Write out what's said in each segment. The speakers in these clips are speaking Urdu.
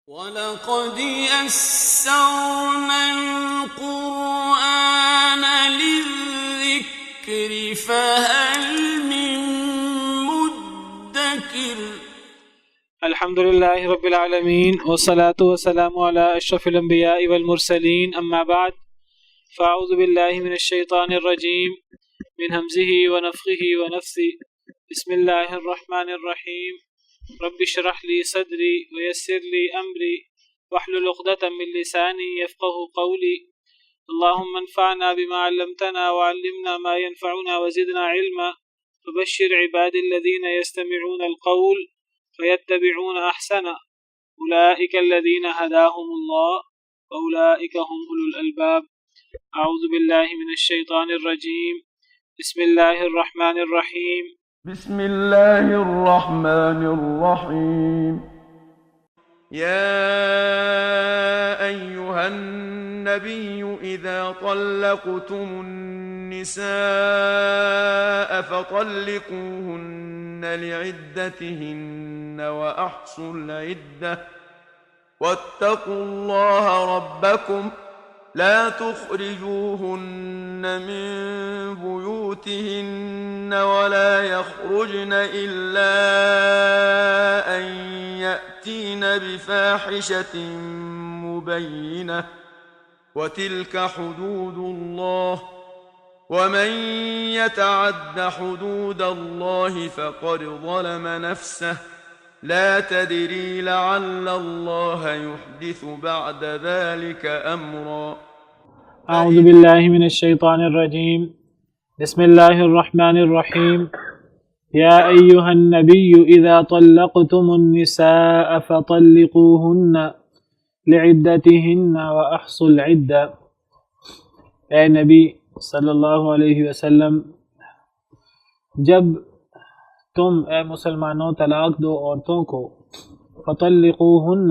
وَلَقَدْ يَسَّرْنَا الْقُرْآنَ لِلذِّكْرِ فَهَلْ مِن مُّدَّكِرٍ۔ الحمد للہ رب العالمین والصلاة والسلام علی اشرف الانبیاء والمرسلین، اما بعد فاعوذ باللہ من الشیطان الرجیم من ہمزہ ونفخہ ونفثہ۔ بسم اللہ الرحمن الرحیم۔ رب اشرح لی صدری ویسر لی امری واحلل عقدۃ من لسانی یفقهوا قولی۔ اللهم انفعنا بما علمتنا وعلمنا ما ينفعنا وزدنا علما، وبشر عبادی الذین یستمعون القول فيتبعون احسنه، اولئک الذین هداهم الله واولئک هم اولو الالباب۔ اعوذ باللہ من الشیطان الرجیم، بسم اللہ الرحمن الرحیم۔ بسم الله الرحمن الرحيم. يا أيها النبي إذا طلقتم النساء فطلقوهن لعدتهن وأحصوا العدة واتقوا الله ربكم لا تخرجوهن من بيوتهن ولا يخرجن إلا أن يأتين بفاحشة مبينة، وتلك حدود الله، ومن يتعد حدود الله فقد ظلم نفسه، لا تدري لعل الله يحدث بعد ذلك أمرا۔ اعوذ باللہ من الشیطان الرجیم، بسم اللہ الرحمن الرحیم۔ یا ایہا النبی اذا طلقتم النساء فطلقوهن لعدتهن واحصوا العدة۔ اے نبی صلی اللہ علیہ وسلم، جب تم اے مسلمانوں طلاق دو عورتوں کو، فطلقوهن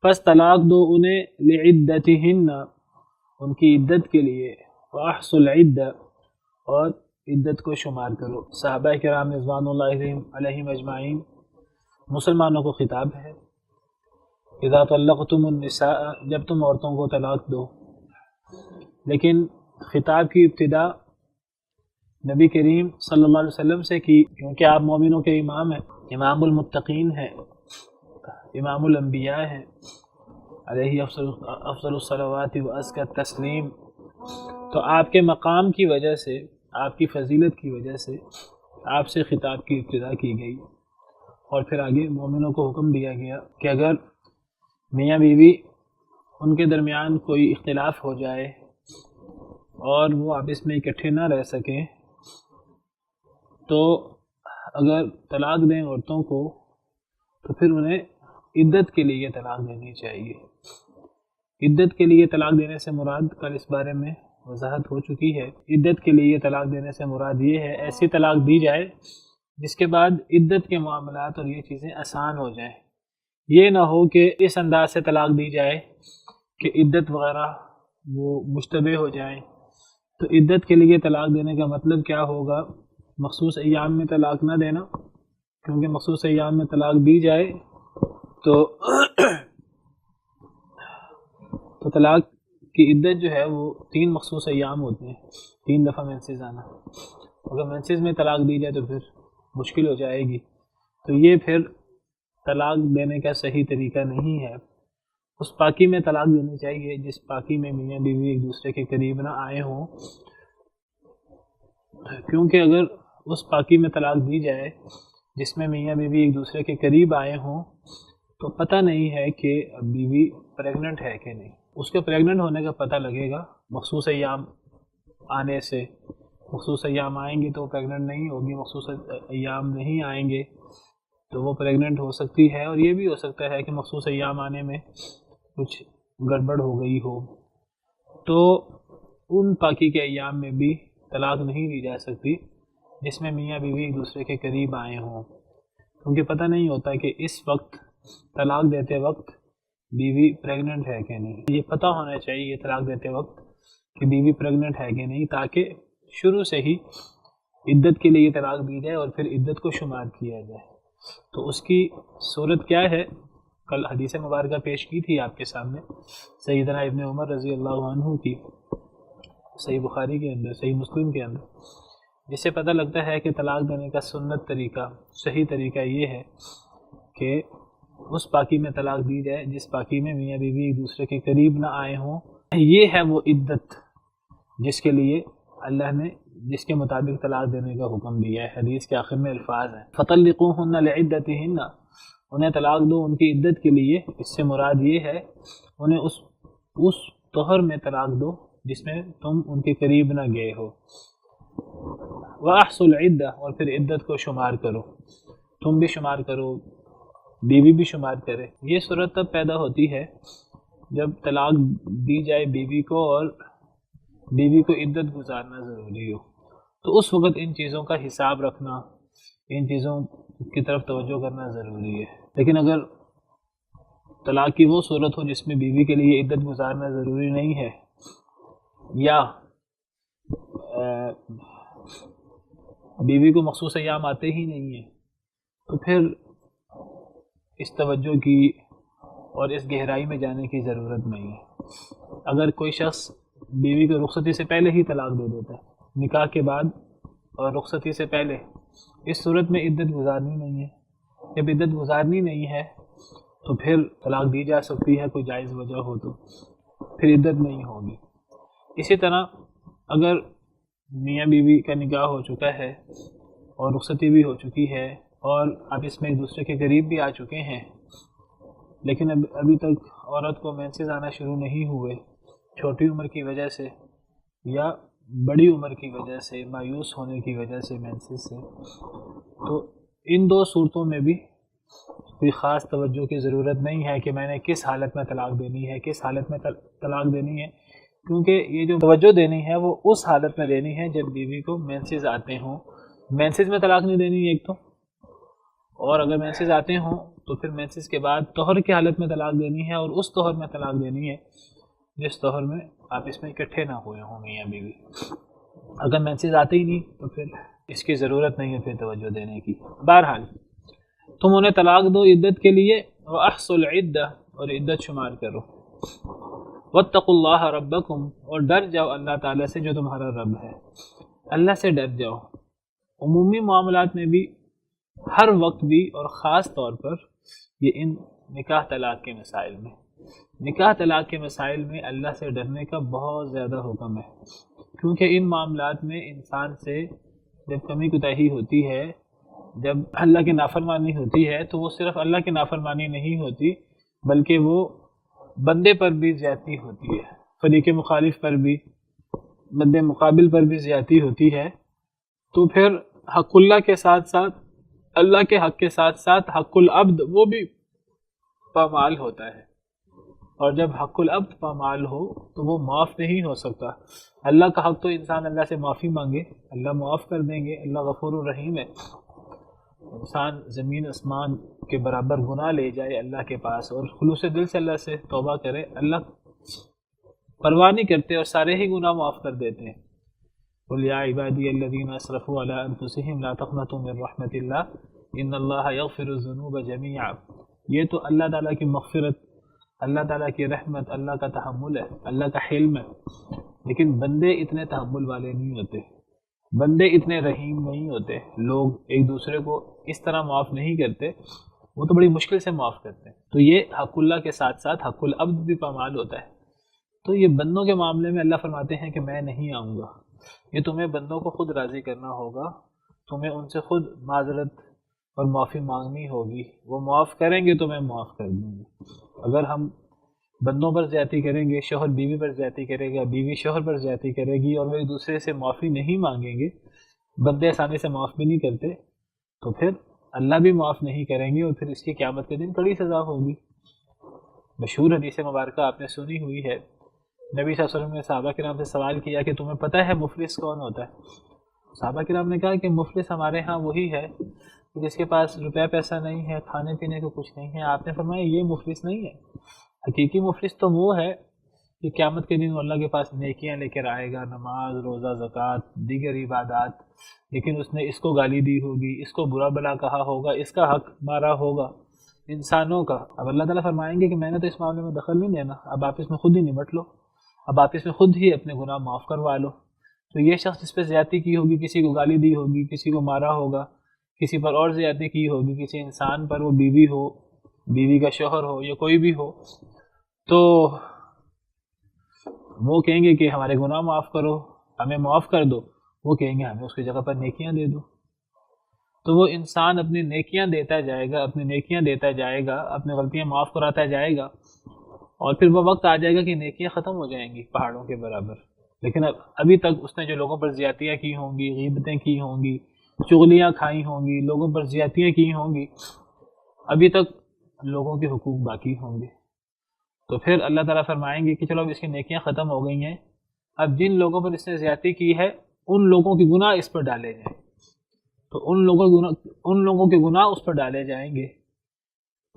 پس طلاق دو انہیں، لعدتهن ان کی عدت کے لیے، وَأَحْصُوا الْعِدَّةَ اور عدت کو شمار کرو۔ صحابہ کرام رضوان اللہ علیہم اجمعین، مسلمانوں کو خطاب ہے۔ اذا طلقتم النساء، جب تم عورتوں کو طلاق دو، لیکن خطاب کی ابتدا نبی کریم صلی اللہ علیہ وسلم سے کی، کیونکہ آپ مومنوں کے امام ہیں، امام المتقین ہیں، امام الانبیاء ہیں، علیہ افضل الصلوات و ازکی التسلیم۔ تو آپ کے مقام کی وجہ سے، آپ کی فضیلت کی وجہ سے آپ سے خطاب کی ابتدا کی گئی، اور پھر آگے مومنوں کو حکم دیا گیا کہ اگر میاں بیوی ان کے درمیان کوئی اختلاف ہو جائے اور وہ آپس میں اکٹھے نہ رہ سکیں، تو اگر طلاق دیں عورتوں کو تو پھر انہیں عدت کے لیے طلاق دینی چاہیے۔ عدت کے لیے طلاق دینے سے مراد، کل اس بارے میں وضاحت ہو چکی ہے، عدت کے لیے طلاق دینے سے مراد یہ ہے ایسی طلاق دی جائے جس کے بعد عدت کے معاملات اور یہ چیزیں آسان ہو جائیں۔ یہ نہ ہو کہ اس انداز سے طلاق دی جائے کہ عدت وغیرہ وہ مشتبہ ہو جائیں۔ تو عدت کے لیے طلاق دینے کا مطلب کیا ہوگا؟ مخصوص ایام میں طلاق نہ دینا، کیونکہ مخصوص ایام میں طلاق دی جائے تو طلاق کی عدت جو ہے وہ 3 مخصوص ایام ہوتے ہیں، 3 دفعہ مینسز آنا۔ اگر مینسز میں طلاق دی جائے تو پھر مشکل ہو جائے گی، تو یہ پھر طلاق دینے کا صحیح طریقہ نہیں ہے۔ اس پاکی میں طلاق دینی چاہیے جس پاکی میں میاں بیوی ایک دوسرے کے قریب نہ آئے ہوں، کیونکہ اگر اس پاکی میں طلاق دی جائے جس میں میاں بیوی ایک دوسرے کے قریب آئے ہوں تو پتہ نہیں ہے کہ بیوی پریگننٹ ہے کہ نہیں۔ اس کے پریگننٹ ہونے کا پتہ لگے گا مخصوص ایام آنے سے۔ مخصوص ایام آئیں گے تو وہ پریگننٹ نہیں ہوگی، مخصوص ایام نہیں آئیں گے تو وہ پریگننٹ ہو سکتی ہے، اور یہ بھی ہو سکتا ہے کہ مخصوص ایام آنے میں کچھ گڑبڑ ہو گئی ہو۔ تو ان پاکی کے ایام میں بھی طلاق نہیں دی جا سکتی جس میں میاں بیوی ایک دوسرے کے قریب آئے ہوں، کیونکہ پتہ نہیں ہوتا کہ اس وقت طلاق دیتے وقت بیوی پریگننٹ ہے کہ نہیں۔ یہ پتہ ہونا چاہیے طلاق دیتے وقت کہ بیوی پریگننٹ ہے کہ نہیں، تاکہ شروع سے ہی عدت کے لیے طلاق دی جائے اور پھر عدت کو شمار کیا جائے۔ تو اس کی صورت کیا ہے؟ کل حدیث مبارکہ پیش کی تھی آپ کے سامنے سیدنا ابن عمر رضی اللہ عنہ کی، صحیح بخاری کے اندر، صحیح مسلم کے اندر، جس سے پتہ لگتا ہے کہ طلاق دینے کا سنت طریقہ، صحیح طریقہ یہ ہے کہ اس پاکی میں طلاق دی جائے جس پاکی میں میاں بیوی ایک دوسرے کے قریب نہ آئے ہوں۔ یہ ہے وہ عدت جس کے لیے اللہ نے جس کے مطابق طلاق دینے کا حکم دیا ہے۔ حدیث کے آخر میں الفاظ ہیں فَطَلِّقُوهُنَّ لِعِدَّتِهِنَّ، انہیں طلاق دو ان کی عدت کے لیے۔ اس سے مراد یہ ہے انہیں اس طہر میں طلاق دو جس میں تم ان کے قریب نہ گئے ہو۔ وَأَحْصُوا الْعِدَّةَ، اور پھر عدت کو شمار کرو، تم بھی شمار کرو، بیوی بھی شمار کرے۔ یہ صورت تب پیدا ہوتی ہے جب طلاق دی جائے بیوی کو اور بیوی کو عدت گزارنا ضروری ہو، تو اس وقت ان چیزوں کا حساب رکھنا، ان چیزوں کی طرف توجہ کرنا ضروری ہے۔ لیکن اگر طلاق کی وہ صورت ہو جس میں بیوی کے لیے عدت گزارنا ضروری نہیں ہے، یا بیوی کو مخصوص ایام آتے ہی نہیں ہیں، تو پھر اس توجہ کی اور اس گہرائی میں جانے کی ضرورت نہیں ہے۔ اگر کوئی شخص بیوی کو رخصتی سے پہلے ہی طلاق دے دیتا ہے، نکاح کے بعد اور رخصتی سے پہلے، اس صورت میں عدت گزارنی نہیں ہے۔ جب عدت گزارنی نہیں ہے تو پھر طلاق دی جا سکتی ہے، کوئی جائز وجہ ہو تو پھر عدت نہیں ہوگی۔ اسی طرح اگر میاں بیوی کا نکاح ہو چکا ہے اور رخصتی بھی ہو چکی ہے اور اب اس میں ایک دوسرے کے قریب بھی آ چکے ہیں، لیکن ابھی تک عورت کو مینسز آنا شروع نہیں ہوئے، چھوٹی عمر کی وجہ سے یا بڑی عمر کی وجہ سے، مایوس ہونے کی وجہ سے مینسز سے، تو ان دو صورتوں میں بھی کوئی خاص توجہ کی ضرورت نہیں ہے کہ میں نے کس حالت میں طلاق دینی ہے، کس حالت میں طلاق دینی ہے، کیونکہ یہ جو توجہ دینی ہے وہ اس حالت میں دینی ہے جب بیوی کو مینسز آتے ہوں۔ مینسز میں طلاق نہیں دینی ہے ایک تو، اور اگر مینسز آتے ہوں تو پھر مینسز کے بعد طہر کی حالت میں طلاق دینی ہے، اور اس طہر میں طلاق دینی ہے جس طہر میں آپ اس میں اکٹھے نہ ہوئے ہوں میاں بیوی۔ اگر مینسز آتے ہی نہیں تو پھر اس کی ضرورت نہیں ہے پھر توجہ دینے کی۔ بہرحال تم انہیں طلاق دو عدت کے لیے، وَأَحْصُوا الْعِدَّةَ، اور عدت شمار کرو۔ وَاتَّقُوا اللَّهَ رَبَّكُمْ، اور ڈر جاؤ اللہ تعالیٰ سے جو تمہارا رب ہے، اللہ سے ڈر جاؤ۔ عمومی معاملات میں بھی، ہر وقت بھی، اور خاص طور پر یہ ان نکاح طلاق کے مسائل میں، نکاح طلاق کے مسائل میں اللہ سے ڈرنے کا بہت زیادہ حکم ہے، کیونکہ ان معاملات میں انسان سے جب کمی کوتاہی ہوتی ہے، جب اللہ کی نافرمانی ہوتی ہے، تو وہ صرف اللہ کی نافرمانی نہیں ہوتی بلکہ وہ بندے پر بھی زیادتی ہوتی ہے، فریق مخالف پر بھی، بندے مقابل پر بھی زیادتی ہوتی ہے۔ تو پھر حق اللہ کے ساتھ ساتھ، اللہ کے حق کے ساتھ ساتھ حق العبد وہ بھی پامال ہوتا ہے، اور جب حق العبد پامال ہو تو وہ معاف نہیں ہو سکتا۔ اللہ کا حق تو انسان اللہ سے معافی مانگے، اللہ معاف کر دیں گے، اللہ غفور الرحیم ہے۔ انسان زمین آسمان کے برابر گناہ لے جائے اللہ کے پاس اور خلوص دل سے اللہ سے توبہ کرے، اللہ پرواہ نہیں کرتے اور سارے ہی گناہ معاف کر دیتے ہیں۔ قُلْ يَا عِبَادِيَ الَّذِينَ أَسْرَفُوا عَلَىٰ أَنفُسِهِمْ لَا تَقْنَطُوا مِن رَحْمَةِ اللَّهِ إِنَّ اللَّهَ يَغْفِرُ الذُّنُوبَ جَمِيعًا۔ یہ تو اللہ تعالیٰ کی مغفرت، اللہ تعالیٰ کی رحمت، اللہ کا تحمل ہے، اللہ کا حلم ہے، لیکن بندے اتنے تحمل والے نہیں ہوتے، بندے اتنے رحیم نہیں ہوتے، لوگ ایک دوسرے کو اس طرح معاف نہیں کرتے، وہ تو بڑی مشکل سے معاف کرتے ہیں۔ تو یہ حق اللہ کے ساتھ ساتھ حق العبد بھی پامال ہوتا ہے۔ تو یہ بندوں کے معاملے میں اللہ فرماتے ہیں کہ میں نہیں آؤں گا، یہ تمہیں بندوں کو خود راضی کرنا ہوگا، تمہیں ان سے خود معذرت اور معافی مانگنی ہوگی، وہ معاف کریں گے تو میں معاف کر دوں گا۔ اگر ہم بندوں پر زیادتی کریں گے، شوہر بیوی پر زیادتی کرے گا، بیوی شوہر پر زیادتی کرے گی، اور وہ ایک دوسرے سے معافی نہیں مانگیں گے، بندے آسانی سے معاف بھی نہیں کرتے، تو پھر اللہ بھی معاف نہیں کریں گے، اور پھر اس کی قیامت کے دن کڑی سزا ہوگی۔ مشہور حدیث مبارکہ آپ نے سنی ہوئی ہے، نبی صلی اللہ علیہ وسلم نے صحابہ کرام سے سوال کیا کہ تمہیں پتہ ہے مفلس کون ہوتا ہے؟ صحابہ کرام نے کہا کہ مفلس ہمارے ہاں وہی ہے جس کے پاس روپے پیسہ نہیں ہے، کھانے پینے کو کچھ نہیں ہے۔ آپ نے فرمایا یہ مفلس نہیں ہے، حقیقی مفلس تو وہ ہے کہ قیامت کے دن اللہ کے پاس نیکیاں لے کر آئے گا، نماز، روزہ، زکوٰۃ، دیگر عبادات، لیکن اس نے اس کو گالی دی ہوگی، اس کو برا بلا کہا ہوگا، اس کا حق مارا ہوگا، انسانوں کا، اب اللہ تعالیٰ فرمائیں گے کہ میں نے تو اس معاملے میں دخل نہیں دینا، اب آپ اس میں خود ہی نمٹ لو، اب آپ اس میں خود ہی اپنے گناہ معاف کروا لو. تو یہ شخص جس پہ زیادتی کی ہوگی، کسی کو گالی دی ہوگی، کسی کو مارا ہوگا، کسی پر اور زیادتی کی ہوگی، کسی انسان پر، وہ بیوی ہو، بیوی کا شوہر ہو یا کوئی بھی ہو، تو وہ کہیں گے کہ ہمارے گناہ معاف کرو، ہمیں معاف کر دو. وہ کہیں گے ہمیں اس کی جگہ پر نیکیاں دے دو. تو وہ انسان اپنی نیکیاں دیتا جائے گا، اپنی نیکیاں دیتا جائے گا، اپنی غلطیاں معاف کراتا جائے گا، اور پھر وہ وقت آ جائے گا کہ نیکیاں ختم ہو جائیں گی پہاڑوں کے برابر. لیکن ابھی تک اس نے جو لوگوں پر زیادتیاں کی ہوں گی، غیبتیں کی ہوں گی، چغلیاں کھائی ہوں گی، لوگوں پر زیادتیاں کی ہوں گی، ابھی تک لوگوں کے حقوق باقی ہوں گے. تو پھر اللہ تعالیٰ فرمائیں گے کہ چلو اب اس کی نیکیاں ختم ہو گئی ہیں، اب جن لوگوں پر اس نے زیادتی کی ہے ان لوگوں کے گناہ اس پر ڈالے جائیں. تو ان لوگوں کے گناہ اس پر ڈالے جائیں گے.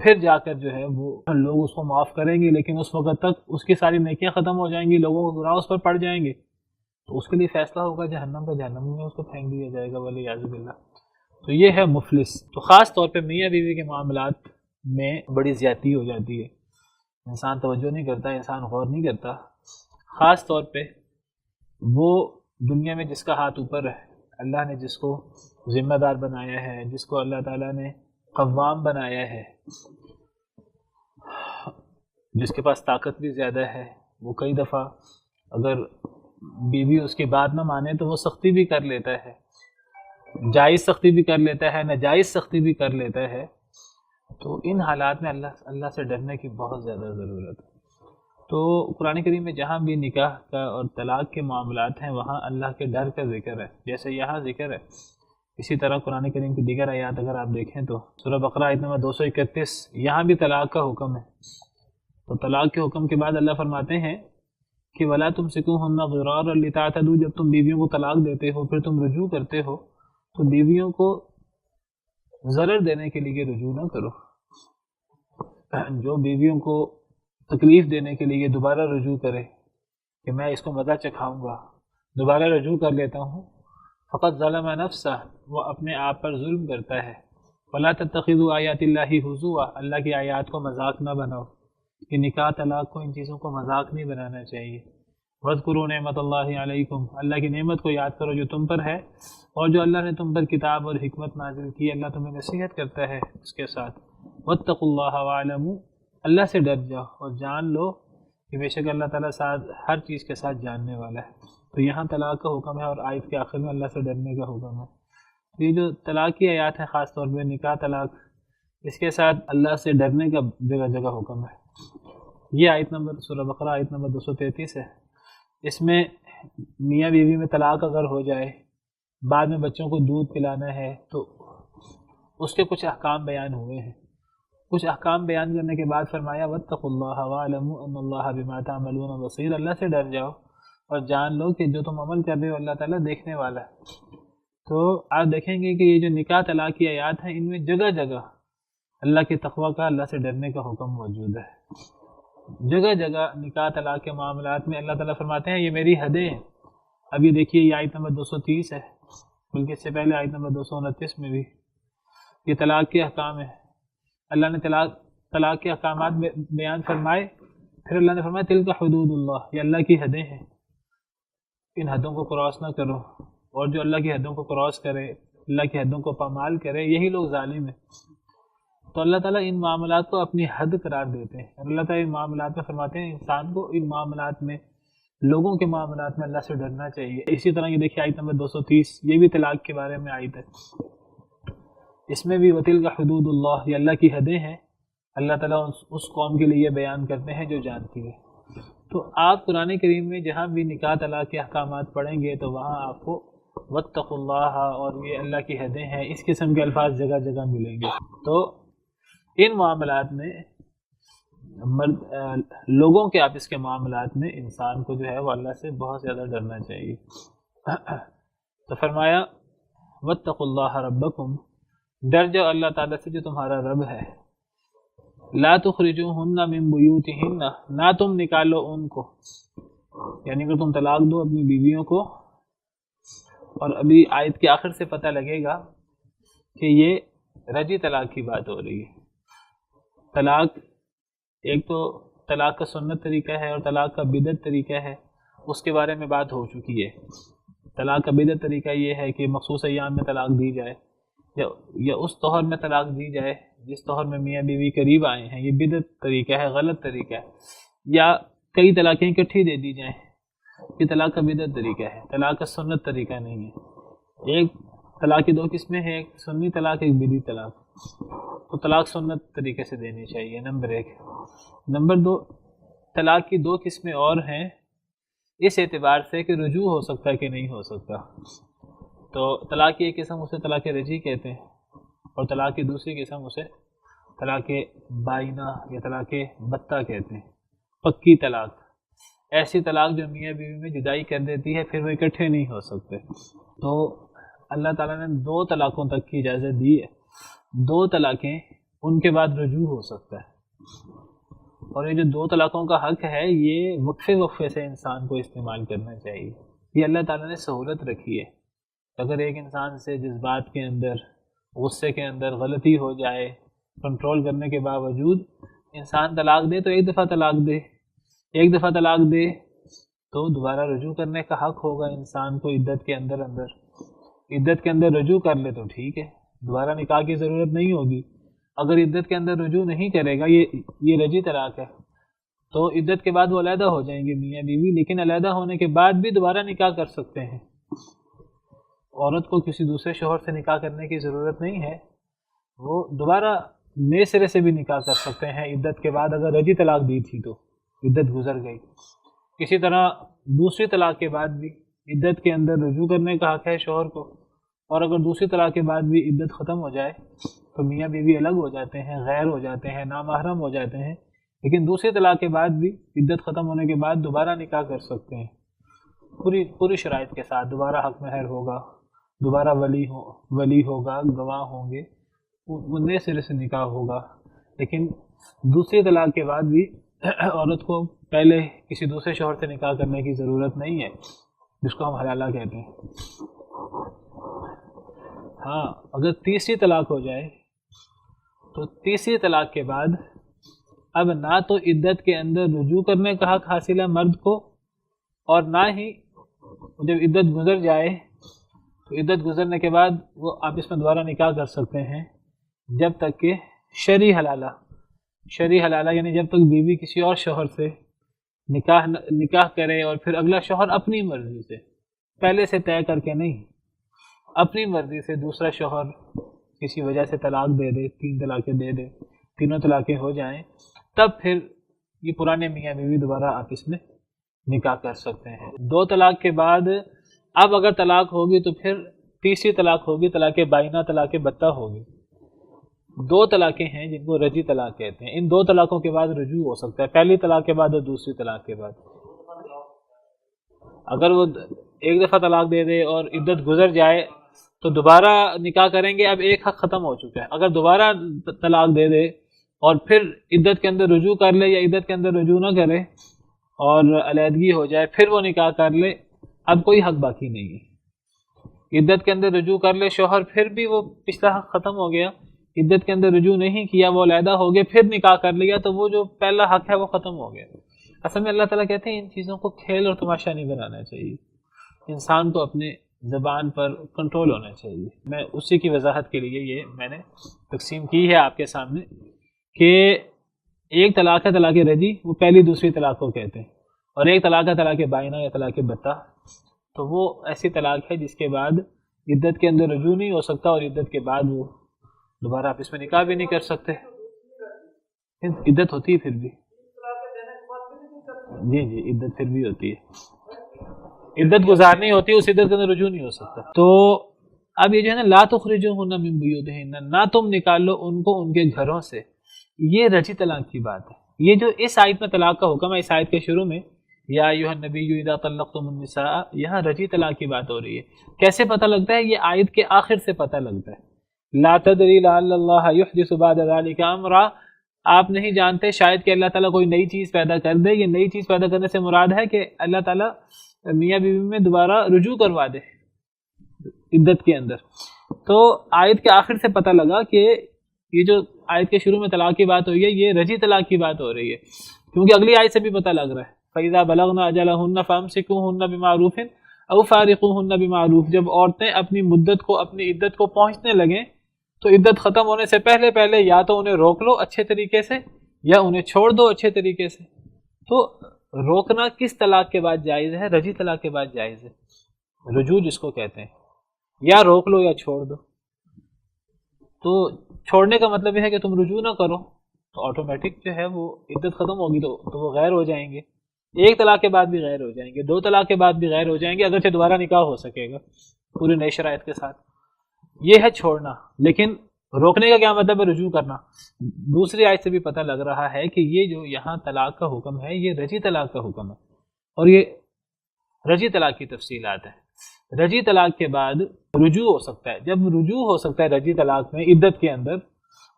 پھر جا کر جو ہے وہ لوگ اس کو معاف کریں گے، لیکن اس وقت تک اس کی ساری نیکیاں ختم ہو جائیں گی، لوگوں کے گناہ اس پر پڑ جائیں گے. تو اس کے لیے فیصلہ ہوگا جہنم کا، جہنم میں اس کو پھینک دیا جائے گا، والعیاذ باللہ. تو یہ ہے مفلس. تو خاص طور پہ میاں بیوی کے معاملات میں بڑی زیادتی ہو جاتی ہے، انسان توجہ نہیں کرتا، انسان غور نہیں کرتا. خاص طور پہ وہ دنیا میں جس کا ہاتھ اوپر ہے، اللہ نے جس کو ذمہ دار بنایا ہے، جس کو اللہ تعالیٰ نے قوام بنایا ہے، جس کے پاس طاقت بھی زیادہ ہے، وہ کئی دفعہ اگر بیوی اس کی بات نہ مانے تو وہ سختی بھی کر لیتا ہے، جائز سختی بھی کر لیتا ہے، ناجائز سختی بھی کر لیتا ہے. تو ان حالات میں اللہ سے ڈرنے کی بہت زیادہ ضرورت ہے. تو قرآن کریم میں جہاں بھی نکاح کا اور طلاق کے معاملات ہیں وہاں اللہ کے ڈر کا ذکر ہے، جیسے یہاں ذکر ہے. اسی طرح قرآن کریم کی دیگر آیات اگر آپ دیکھیں تو سورہ بقرہ آیت نمبر 231، یہاں بھی طلاق کا حکم ہے. تو طلاق کے حکم کے بعد اللہ فرماتے ہیں کہ وَلَا تُمْسِكُوهُنَّ ضِرَارًا لِتَعْتَدُوا، جب تم بیویوں کو طلاق دیتے ہو پھر تم رجوع کرتے ہو تو بیویوں کو ضرر دینے کے لیے رجوع نہ کرو. جو بیویوں کو تکلیف دینے کے لیے دوبارہ رجوع کرے کہ میں اس کو مزہ چکھاؤں گا، دوبارہ رجوع کر لیتا ہوں، فقط ظلم نفسہ، وہ اپنے آپ پر ظلم کرتا ہے. وَلَا تَتَّخِذُوا آیَاتِ اللَّهِ هُزُوًا، اللہ کی آیات کو مذاق نہ بناؤ. کہ نکاح طلاق کو، ان چیزوں کو مذاق نہیں بنانا چاہیے. وَاذْكُرُوا نِعْمَتَ اللَّهِ عَلَيْكُمْ، اللہ کی نعمت کو یاد کرو جو تم پر ہے، اور جو اللہ نے تم پر کتاب اور حکمت نازل کی، اللہ تمہیں نصیحت کرتا ہے اس کے ساتھ. وَاتَّقُوا اللَّهَ وَاعْلَمُوا، اللہ سے ڈر جاؤ اور جان لو کہ بے شک اللہ تعالیٰ ساتھ ہر چیز کے ساتھ جاننے والا ہے. تو یہاں طلاق کا حکم ہے اور آیت کے آخر میں اللہ سے ڈرنے کا حکم ہے. یہ جو طلاق کی آیات ہیں خاص طور پہ نکاح طلاق، اس کے ساتھ اللہ سے ڈرنے کا جگہ جگہ حکم ہے. یہ آیت نمبر سورہ بقرہ آیت نمبر 233 ہے. اس میں میاں بیوی میں طلاق اگر ہو جائے، بعد میں بچوں کو دودھ پلانا ہے تو اس کے کچھ احکام بیان ہوئے ہیں. کچھ احکام بیان کرنے کے بعد فرمایا وَاتَّقُوا اللَّهَ وَاعْلَمُوا أَنَّ اللَّهَ بِمَا تَعْمَلُونَ بَصِيرٌ، اللہ سے ڈر جاؤ اور جان لو کہ جو تم عمل کر رہے ہو اللہ تعالیٰ دیکھنے والا ہے. تو آپ دیکھیں گے کہ یہ جو نکاح طلاق کی آیات ہیں ان میں جگہ جگہ اللہ کے تقوی کا، اللہ سے ڈرنے کا حکم موجود ہے. جگہ جگہ نکاح طلاق کے معاملات میں اللہ تعالیٰ فرماتے ہیں یہ میری حدیں ہیں. ابھی دیکھیے یہ آیت نمبر 230 ہے، بلکہ اس سے پہلے آیت نمبر 229 میں بھی یہ طلاق کے احکام ہیں. اللہ نے طلاق کے احکامات بیان فرمائے، پھر اللہ نے فرمایا تلک حدود اللہ، یہ اللہ کی حدیں ہیں، ان حدوں کو کراس نہ کرو. اور جو اللہ کی حدوں کو کراس کرے، اللہ کی حدوں کو پامال کرے، یہی لوگ ظالم ہیں. تو اللہ تعالیٰ ان معاملات کو اپنی حد قرار دیتے ہیں. اللہ تعالیٰ ان معاملات میں فرماتے ہیں انسان کو ان معاملات میں، لوگوں کے معاملات میں اللہ سے ڈرنا چاہیے. اسی طرح یہ دیکھیے آیت نمبر 230، یہ بھی طلاق کے بارے میں آیت ہے. اس میں بھی وَتِلْكَ حُدُودُ اللَّهِ، یہ اللہ کی حدیں ہیں. اللہ تعالیٰ اس قوم کے لیے بیان کرتے ہیں جو جانتی ہے. تو آپ قرآن کریم میں جہاں بھی نکاح طلاق کے احکامات پڑھیں گے تو وہاں آپ کو وَاتَّقُوا اللَّهَ اور یہ اللہ کی حدیں ہیں، اس قسم کے الفاظ جگہ جگہ ملیں گے. تو ان معاملات میں لوگوں کے آپس کے معاملات میں انسان کو جو ہے وہ اللہ سے بہت زیادہ ڈرنا چاہیے. تو فرمایا وَاتَّقُوا اللَّهَ رَبَّكُمْ، ڈر جاؤ اللہ تعالیٰ سے جو تمہارا رب ہے. لا تخرجوهن من بيوتهن، نہ تم نکالو ان کو، یعنی کہ تم طلاق دو اپنی بیویوں کو. اور ابھی آیت کے آخر سے پتہ لگے گا کہ یہ رجی طلاق کی بات ہو رہی ہے. طلاق ایک تو طلاق کا سنت طریقہ ہے اور طلاق کا بدعت طریقہ ہے، اس کے بارے میں بات ہو چکی ہے۔ طلاق کا بدعت طریقہ یہ ہے کہ مخصوص ایام میں طلاق دی جائے یا اس طہر میں طلاق دی جائے جس طہر میں میاں بیوی قریب آئے ہیں، یہ بدعت طریقہ ہے، غلط طریقہ ہے۔ یا کئی طلاقیں اکٹھی دے دی جائیں، یہ طلاق کا بدعت طریقہ ہے، طلاق کا سنت طریقہ نہیں ہے۔ ایک طلاق کی دو قسمیں ہیں، ایک سنی طلاق، ایک بدعی طلاق۔ تو طلاق سنت طریقے سے دینی چاہیے، نمبر ایک۔ نمبر دو، طلاق کی دو قسمیں اور ہیں اس اعتبار سے کہ رجوع ہو سکتا ہے کہ نہیں ہو سکتا۔ تو طلاق کی ایک قسم اسے طلاق رجعی کہتے ہیں، اور طلاق کی دوسری قسم اسے طلاق بائنہ یا طلاق بتہ کہتے ہیں، پکی طلاق۔ ایسی طلاق جو میاں بیوی میں جدائی کر دیتی ہے، پھر وہ اکٹھے نہیں ہو سکتے۔ تو اللہ تعالیٰ نے دو طلاقوں تک کی اجازت دی ہے، دو طلاقیں ان کے بعد رجوع ہو سکتا ہے۔ اور یہ جو دو طلاقوں کا حق ہے، یہ وقفے سے انسان کو استعمال کرنا چاہیے۔ یہ اللہ تعالیٰ نے سہولت رکھی ہے۔ اگر ایک انسان سے جذبات کے اندر، غصے کے اندر غلطی ہو جائے، کنٹرول کرنے کے باوجود انسان طلاق دے تو ایک دفعہ طلاق دے، ایک دفعہ طلاق دے تو دوبارہ رجوع کرنے کا حق ہوگا انسان کو عدت کے اندر عدت کے اندر رجوع کر لے تو ٹھیک ہے، دوبارہ نکاح کی ضرورت نہیں ہوگی۔ اگر عدت کے اندر رجوع نہیں کرے گا، یہ رجعی طلاق ہے، تو عدت کے بعد وہ علیحدہ ہو جائیں گے میاں بیوی، لیکن علیحدہ ہونے کے بعد بھی دوبارہ نکاح کر سکتے ہیں۔ عورت کو کسی دوسرے شوہر سے نکاح کرنے کی ضرورت نہیں ہے، وہ دوبارہ نئے سرے سے بھی نکاح کر سکتے ہیں عدت کے بعد، اگر رجعی طلاق دی تھی تو عدت گزر گئی۔ اسی طرح دوسری طلاق کے بعد بھی عدت کے اندر رجوع کرنے کا حق ہے شوہر کو، اور اگر دوسری طلاق کے بعد بھی عدت ختم ہو جائے تو میاں بیوی الگ ہو جاتے ہیں، غیر ہو جاتے ہیں، نامحرم ہو جاتے ہیں، لیکن دوسری طلاق کے بعد بھی عدت ختم ہونے کے بعد دوبارہ نکاح کر سکتے ہیں، پوری شرائط کے ساتھ۔ دوبارہ حق مہر ہوگا، دوبارہ ولی ہوگا، گواہ ہوں گے، نئے سرے سے نکاح ہوگا۔ لیکن دوسری طلاق کے بعد بھی عورت کو پہلے کسی دوسرے شوہر سے نکاح کرنے کی ضرورت نہیں ہے، جس کو ہم حلالہ کہتے ہیں۔ ہاں، اگر تیسری طلاق ہو جائے تو تیسری طلاق کے بعد اب نہ تو عدت کے اندر رجوع کرنے کا حق حاصل ہے مرد کو، اور نہ ہی جب عدت گزر جائے تو عدت گزرنے کے بعد وہ آپس میں دوبارہ نکاح کر سکتے ہیں، جب تک کہ شرعی حلالہ یعنی جب تک بیوی کسی اور شوہر سے نکاح کرے، اور پھر اگلا شوہر اپنی مرضی سے، پہلے سے طے کر کے نہیں، اپنی مرضی سے دوسرا شوہر کسی وجہ سے طلاق دے دے، 3 طلاقیں دے دے، تینوں طلاقیں ہو جائیں، تب پھر یہ پرانے میاں بیوی دوبارہ آپس میں نکاح کر سکتے ہیں۔ 2 طلاق کے بعد اب اگر طلاق ہوگی تو پھر تیسری طلاق ہوگی، طلاق بائنہ، طلاق بتہ ہوگی۔ 2 طلاقیں ہیں جن کو رجعی طلاق کہتے ہیں۔ ان 2 طلاقوں کے بعد رجوع ہو سکتا ہے، پہلی طلاق کے بعد اور دوسری طلاق کے بعد۔ اگر وہ ایک دفعہ طلاق دے دے اور عدت گزر جائے تو دوبارہ نکاح کریں گے، اب ایک حق ختم ہو چکا ہے۔ اگر دوبارہ طلاق دے دے اور پھر عدت کے اندر رجوع کر لے، یا عدت کے اندر رجوع نہ کرے اور علیحدگی ہو جائے، پھر وہ نکاح کر لے، اب کوئی حق باقی نہیں ہے۔ عدت کے اندر رجوع کر لے شوہر، پھر بھی وہ پچھلا حق ختم ہو گیا۔ عدت کے اندر رجوع نہیں کیا، وہ علیحدہ ہو گئے، پھر نکاح کر لیا، تو وہ جو پہلا حق ہے وہ ختم ہو گیا۔ اصل میں اللہ تعالیٰ کہتے ہیں ان چیزوں کو کھیل اور تماشا نہیں بنانا چاہیے، انسان کو اپنے زبان پر کنٹرول ہونا چاہیے۔ میں اسی کی وضاحت کے لیے یہ میں نے تقسیم کی ہے آپ کے سامنے کہ ایک طلاق ہے طلاق رجعی، وہ پہلی دوسری طلاق کو کہتے ہیں، اور ایک طلاق ہے طلاق بائنہ یا طلاق بتہ، تو وہ ایسی طلاق ہے جس کے بعد عدت کے اندر رجوع نہیں ہو سکتا، اور عدت کے بعد وہ دوبارہ آپ اس میں نکاح بھی نہیں کر سکتے۔ عدت ہوتی ہے پھر بھی، جی عدت پھر بھی ہوتی ہے، عدت گزارنی ہوتی ہے، اس عدت کے اندر رجوع نہیں ہو سکتا۔ تو اب یہ جو ہے نا، لا تخرجوہن من بیوتہن، نہ تم نکال لو ان کو ان کے گھروں سے، یہ رجعی طلاق کی بات ہے۔ یہ جو اس آیت میں طلاق کا حکم ہے، اس آیت کے شروع میں یا ایھا النبی اذا طلقتم النساء، یہاں رجعی طلاق کی بات ہو رہی ہے۔ کیسے پتہ لگتا ہے؟ یہ آیت کے آخر سے پتہ لگتا ہے، لا تدری لعل اللہ یحدث بعد ذلک امرا، آپ نہیں جانتے شاید کہ اللہ تعالیٰ کوئی نئی چیز پیدا کر دے۔ یہ نئی چیز پیدا کرنے سے مراد ہے کہ اللہ تعالیٰ میاں بیوی میں دوبارہ رجوع کروا دے عدت کے اندر۔ تو آیت کے آخر سے پتہ لگا کہ یہ جو آیت کے شروع میں طلاق کی بات ہوئی ہے یہ رجی طلاق کی بات ہو رہی ہے، کیونکہ اگلی آیت سے بھی پتہ لگ رہا ہے فَإِذَا بَلَغْنَ أَجَلَهُنَّ فَأَمْسِكُوهُنَّ بِمَعْرُوفٍ أَوْ فَارِقُوهُنَّ بِمَعْرُوفٍ، جب عورتیں اپنی مدت کو، اپنی عدت کو پہنچنے لگیں تو عدت ختم ہونے سے پہلے یا تو انہیں روک لو اچھے طریقے سے یا انہیں چھوڑ دو اچھے طریقے سے۔ تو روکنا کس طلاق کے بعد جائز ہے؟ رجی طلاق کے بعد جائز ہے، رجوع جس کو کہتے ہیں، یا روک لو یا چھوڑ دو۔ تو چھوڑنے کا مطلب یہ ہے کہ تم رجوع نہ کرو تو آٹومیٹک جو ہے وہ عدت ختم ہوگی تو وہ غیر ہو جائیں گے، ایک طلاق کے بعد بھی غیر ہو جائیں گے، دو طلاق کے بعد بھی غیر ہو جائیں گے، اگرچہ دوبارہ نکاح ہو سکے گا پوری نئی شرائط کے ساتھ۔ یہ ہے چھوڑنا، لیکن روکنے کا کیا مطلب ہے؟ رجوع کرنا۔ دوسری آیت سے بھی پتہ لگ رہا ہے کہ یہ جو یہاں طلاق کا حکم ہے یہ رجی طلاق کا حکم ہے، اور یہ رجی طلاق کی تفصیلات ہیں۔ رجی طلاق کے بعد رجوع ہو سکتا ہے، جب رجوع ہو سکتا ہے رجی طلاق میں عدت کے اندر،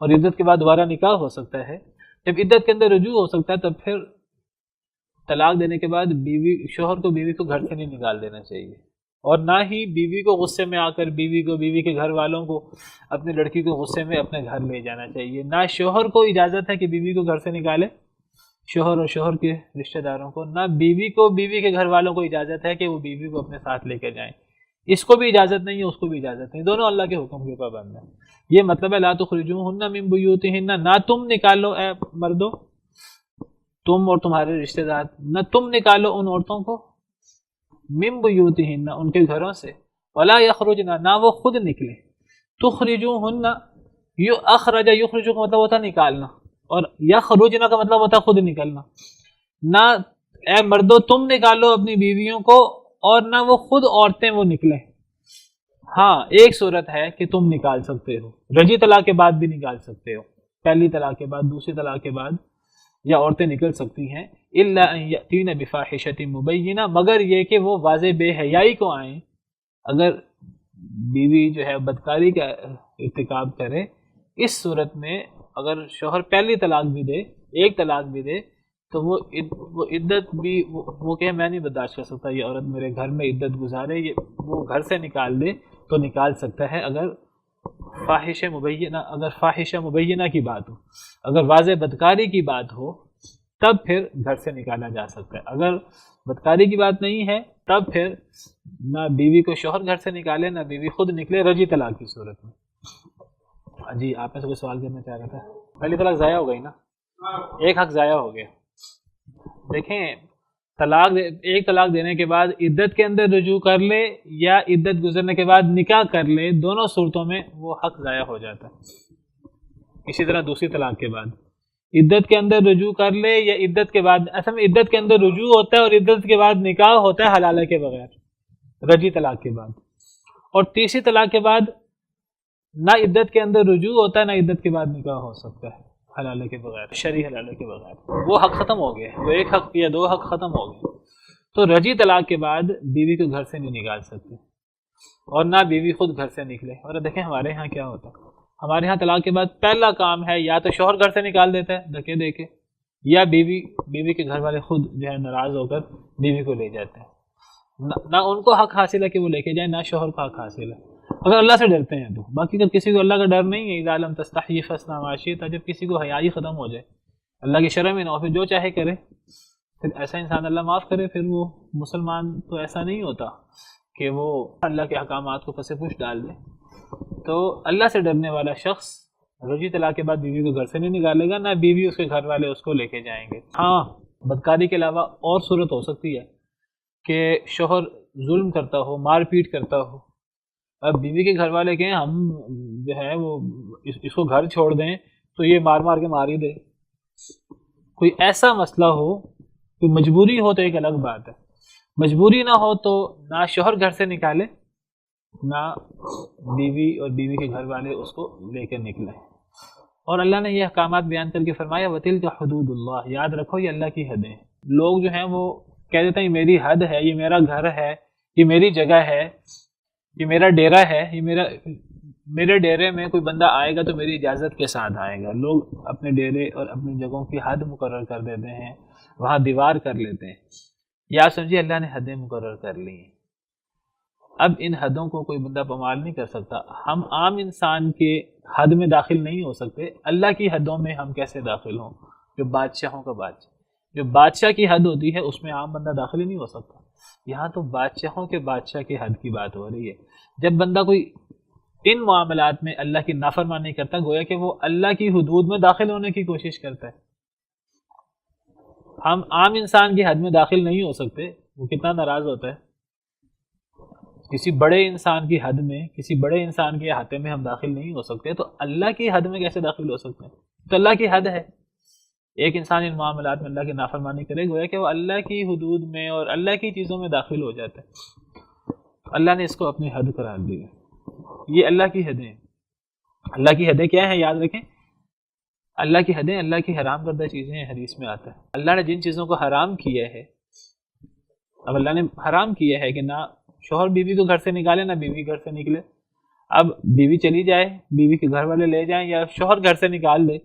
اور عدت کے بعد دوبارہ نکاح ہو سکتا ہے، جب عدت کے اندر رجوع ہو سکتا ہے تب پھر طلاق دینے کے بعد شوہر کو بیوی کو گھر سے نہیں نکال دینا چاہیے، اور نہ ہی بیوی کو غصے میں آ کر بیوی کے گھر والوں کو، اپنی لڑکی کو غصے میں اپنے گھر لے جانا چاہیے۔ نہ شوہر کو اجازت ہے کہ بیوی کو گھر سے نکالے، شوہر اور شوہر کے رشتہ داروں کو، نہ بیوی کو بیوی کے گھر والوں کو اجازت ہے کہ وہ بیوی کو اپنے ساتھ لے کر جائیں، اس کو بھی اجازت نہیں ہے، اس کو بھی اجازت نہیں، دونوں اللہ کے حکم کے پابند ہیں۔ یہ مطلب ہے لا تخرجوهن من بیوتہن، نہ تم نکالو اے مردو، تم اور تمہارے رشتہ دار، نہ تم نکالو ان عورتوں کو من بیوتہن ان کے گھروں سے، ولا یخرجن نہ وہ خود نکلے، تخرجوهن اخرج یخرج کا مطلب ہوتا نکالنا، اور یخرجن کا مطلب ہوتا خود نکلنا۔ نہ اے مردو تم نکالو اپنی بیویوں کو، اور نہ وہ خود عورتیں وہ نکلیں۔ ہاں ایک صورت ہے کہ تم نکال سکتے ہو، رجی طلاق کے بعد بھی نکال سکتے ہو، پہلی طلاق کے بعد، دوسری طلاق کے بعد یا عورتیں نکل سکتی ہیں، الا ان یاتین بفاحشۃ مبینہ، مگر یہ کہ وہ واضح بے حیائی کو آئیں۔ اگر بیوی جو ہے بدکاری کا ارتکاب کرے، اس صورت میں اگر شوہر پہلی طلاق بھی دے، ایک طلاق بھی دے، تو وہ عدت بھی وہ کہ میں نہیں برداشت کر سکتا یہ عورت میرے گھر میں عدت گزارے، یہ وہ گھر سے نکال دے تو نکال سکتا ہے، اگر فاحشہ مبینہ کی بات ہو، اگر واضح بدکاری کی بات ہو تب پھر گھر سے نکالا جا سکتا ہے۔ اگر بدکاری کی بات نہیں ہے تب پھر نہ بیوی کو شوہر گھر سے نکالے نہ بیوی خود نکلے، رجی طلاق کی صورت میں۔ جی آپ میں سے کوئی سوال کرنا چاہ رہا تھا؟ پہلی طلاق ضائع ہو گئی نا، ایک حق ضائع ہو گیا۔ دیکھیں ایک طلاق دینے کے بعد عدت کے اندر رجوع کر لے یا عدت گزرنے کے بعد نکاح کر لے، دونوں صورتوں میں وہ حق ضائع ہو جاتا ہے۔ اسی طرح دوسری طلاق کے بعد عدت کے اندر رجوع کر لے یا عدت کے بعد، اصل میں عدت کے اندر رجوع ہوتا ہے اور عدت کے بعد نکاح ہوتا ہے حلالہ کے بغیر، رجی طلاق کے بعد۔ اور تیسری طلاق کے بعد نہ عدت کے اندر رجوع ہوتا ہے نہ عدت کے بعد نکاح ہو سکتا ہے حلالہ کے بغیر، شرعی حلالہ کے بغیر، وہ حق ختم ہو گیا، وہ ایک حق یا دو حق ختم ہو گئے۔ تو رجی طلاق کے بعد بیوی کو گھر سے نہیں نکال سکتے، اور نہ بیوی خود گھر سے نکلے۔ اور دیکھیں ہمارے ہاں کیا ہوتا ہے، ہمارے ہاں طلاق کے بعد پہلا کام ہے یا تو شوہر گھر سے نکال دیتا ہے دھکے دے کے، یا بیوی کے گھر والے خود جو ہے ناراض ہو کر بیوی کو لے جاتے ہیں۔ نہ ان کو حق حاصل ہے کہ وہ لے کے جائیں، نہ شوہر کو حق حاصل ہے، اگر اللہ سے ڈرتے ہیں تو۔ باقی جب کسی کو اللہ کا ڈر نہیں ہے، اذا لم تستحی فاصنع ما شئت، جب کسی کو حیائی ختم ہو جائے، اللہ کی شرع میں نہ ہو، پھر جو چاہے کرے، پھر ایسا انسان اللہ معاف کرے، پھر وہ مسلمان تو ایسا نہیں ہوتا کہ وہ اللہ کے احکامات کو پس پش ڈال دے۔ تو اللہ سے ڈرنے والا شخص رجی طلاق کے بعد بیوی کو گھر سے نہیں نکالے گا، نہ بیوی اس کے گھر والے اس کو لے کے جائیں گے۔ ہاں بدکاری کے علاوہ اور صورت ہو سکتی ہے کہ شوہر ظلم کرتا ہو، مار پیٹ کرتا ہو، اب بیوی کے گھر والے کہیں ہم جو ہے وہ اس کو گھر چھوڑ دیں تو یہ مار کے مار ہی دے، کوئی ایسا مسئلہ ہو، کوئی مجبوری ہو تو ایک الگ بات ہے، مجبوری نہ ہو تو نہ شوہر گھر سے نکالے نہ بیوی اور بیوی کے گھر والے اس کو لے کر نکلیں۔ اور اللہ نے یہ احکامات بیان کر کے فرمایا وَتِلْكَ حُدُودُ اللَّهِ، یاد رکھو یہ اللہ کی حدیں ہیں۔ لوگ جو ہیں وہ کہہ دیتے ہیں یہ میری حد ہے، یہ میرا گھر ہے، یہ میری جگہ ہے، یہ میرا ڈیرا ہے، یہ میرے ڈیرے میں کوئی بندہ آئے گا تو میری اجازت کے ساتھ آئے گا۔ لوگ اپنے ڈیرے اور اپنی جگہوں کی حد مقرر کر دیتے ہیں، وہاں دیوار کر لیتے ہیں، یا سمجھیے اللہ نے حدیں مقرر کر لی ہیں۔ اب ان حدوں کو کوئی بندہ پامال نہیں کر سکتا. ہم عام انسان کے حد میں داخل نہیں ہو سکتے، اللہ کی حدوں میں ہم کیسے داخل ہوں؟ جو بادشاہوں کا بادشاہ، جو بادشاہ کی حد ہوتی ہے اس میں عام بندہ داخل ہی نہیں ہو سکتا. یہاں تو بادشاہوں کے بادشاہ کی حد کی بات ہو رہی ہے. جب بندہ کوئی ان معاملات میں اللہ کی نافرمانی کرتا، گویا کہ وہ اللہ کی حدود میں داخل ہونے کی کوشش کرتا ہے. ہم عام انسان کی حد میں داخل نہیں ہو سکتے، وہ کتنا ناراض ہوتا ہے. کسی بڑے انسان کی حد میں، کسی بڑے انسان کے احاطے میں ہم داخل نہیں ہو سکتے، تو اللہ کی حد میں کیسے داخل ہو سکتے ہیں؟ تو اللہ کی حد ہے. ایک انسان ان معاملات میں اللہ کی نافرمانی کرے، گویا کہ وہ اللہ کی حدود میں اور اللہ کی چیزوں میں داخل ہو جاتا ہے. اللہ نے اس کو اپنی حد قرار دی ہے. یہ اللہ کی حدیں ہیں. اللہ کی حدیں کیا ہیں؟ یاد رکھیں، اللہ کی حدیں اللہ کی حرام کردہ چیزیں ہیں. حدیث میں آتا ہے اللہ نے جن چیزوں کو حرام کیا ہے، اب اللہ نے حرام کیا ہے کہ نہ شوہر بیوی کو گھر سے نکالے، نہ بیوی گھر سے نکلے. اب بیوی چلی جائے، بیوی کے گھر والے لے جائیں، یا شوہر گھر سے نکال دے،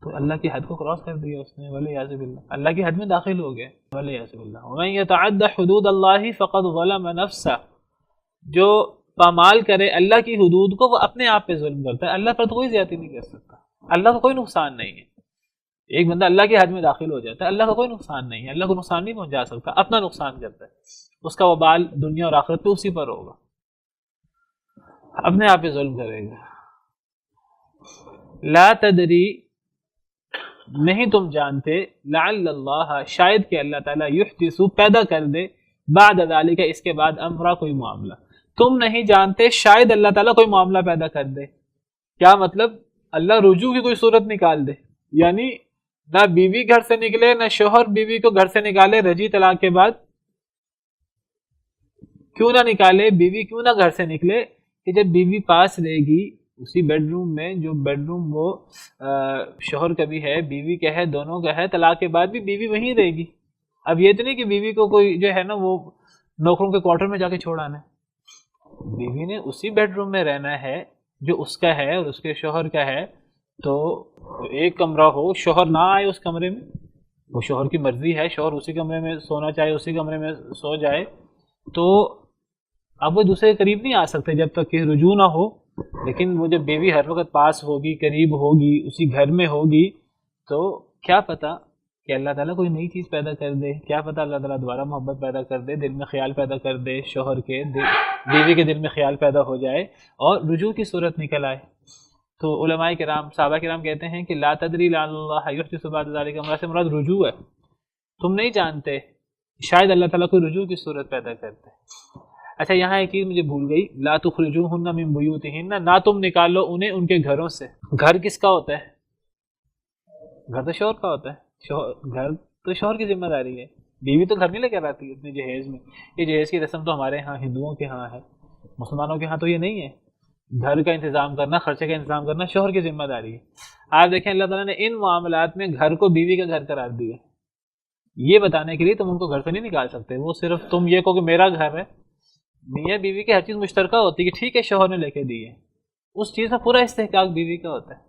تو اللہ کی حد کو کراس کر دیا اس نے، ولیعاذ باللہ اللہ کی حد میں داخل ہو گئے، ولیعاذ باللہ. ومن یتعد حدود اللہ فقد ظلم نفسہ، جو پامال کرے اللہ کی حدود کو وہ اپنے آپ پہ ظلم کرتا ہے. اللہ پر تو کوئی زیادتی نہیں کر سکتا، اللہ کو کوئی نقصان نہیں ہے. ایک بندہ اللہ کی حد میں داخل ہو جاتا ہے، اللہ کا کوئی نقصان نہیں ہے، اللہ کو نقصان نہیں پہنچا سکتا، اپنا نقصان کرتا ہے. اس کا وبال دنیا اور آخرت پہ اسی پر ہوگا، اپنے آپ پہ ظلم کرے گا. لا تدری، نہیں تم جانتے، لعل اللہ، شاید کہ اللہ تعالیٰ یحدث، پیدا کر دے، بعد ذالک، اس کے بعد، امرا، کوئی معاملہ. تم نہیں جانتے شاید اللہ تعالیٰ کوئی معاملہ پیدا کر دے. کیا مطلب؟ اللہ رجوع کی کوئی صورت نکال دے، یعنی نہ بیوی گھر سے نکلے، نہ شوہر بیوی کو گھر سے نکالے رجی طلاق کے بعد. کیوں نہ نکالے؟ بیوی کیوں نہ گھر سے نکلے کہ جب بیوی پاس رہے گی اسی بیڈ روم میں، جو بیڈ روم وہ شوہر کا بھی ہے، بیوی کا ہے، دونوں کا ہے، طلاق کے بعد بھی بیوی وہیں رہے گی. اب یہ تو نہیں کہ بیوی کو کوئی جو ہے نا وہ نوکروں کے کوارٹر میں جا کے چھوڑ آنا ہے. بیوی نے اسی بیڈ روم میں رہنا ہے جو اس کا ہے اور اس کے شوہر کا ہے. تو ایک کمرہ ہو، شوہر نہ آئے اس کمرے میں، وہ شوہر کی مرضی ہے، شوہر اسی کمرے میں سونا چاہے اسی کمرے میں سو جائے، تو اب وہ دوسرے کے قریب نہیں آ سکتے جب تک کہ رجوع نہ ہو. لیکن وہ جب بیوی ہر وقت پاس ہوگی، قریب ہوگی، اسی گھر میں ہوگی، تو کیا پتہ کہ اللہ تعالیٰ کوئی نئی چیز پیدا کر دے، کیا پتہ اللہ تعالیٰ دوبارہ محبت پیدا کر دے، دل میں خیال پیدا کر دے، شوہر کے بیوی کے دل میں خیال پیدا ہو جائے اور رجوع کی صورت نکل آئے. تو علماء کرام، صحابہ کرام کہتے ہیں کہ لا تدری لعل اللہ یحدث بعد ذلک امرا سے مراد رجوع ہے. تم نہیں جانتے شاید اللہ تعالیٰ کوئی رجوع کی صورت پیدا کرتے. اچھا یہاں ایک چیز مجھے بھول گئی، لا تخرجوہن من بیوتہن، نہ تم نکالو انہیں ان کے گھروں سے. گھر کس کا ہوتا ہے؟ گھر تو شوہر کا ہوتا ہے. گھر تو شوہر کی ذمہ داری ہے. بیوی تو گھر نہیں لے کر آتی اپنے جہیز میں. یہ جہیز کی رسم تو ہمارے ہاں ہندوؤں کے ہاں ہے، مسلمانوں کے ہاں تو یہ نہیں ہے. گھر کا انتظام کرنا، خرچے کا انتظام کرنا شوہر کی ذمہ داری ہے. آپ دیکھیں اللہ تعالیٰ نے ان معاملات میں گھر کو بیوی کا گھر قرار دیا، یہ بتانے کے لیے تم ان کو گھر سے نہیں نکال سکتے. وہ صرف تم یہ کہو کہ میرا گھر ہے. میاں بیوی کی ہر چیز مشترکہ ہوتی ہے کہ ٹھیک ہے شوہر نے لے کے دی ہے، اس چیز کا پورا استحقاق بیوی کا ہوتا ہے.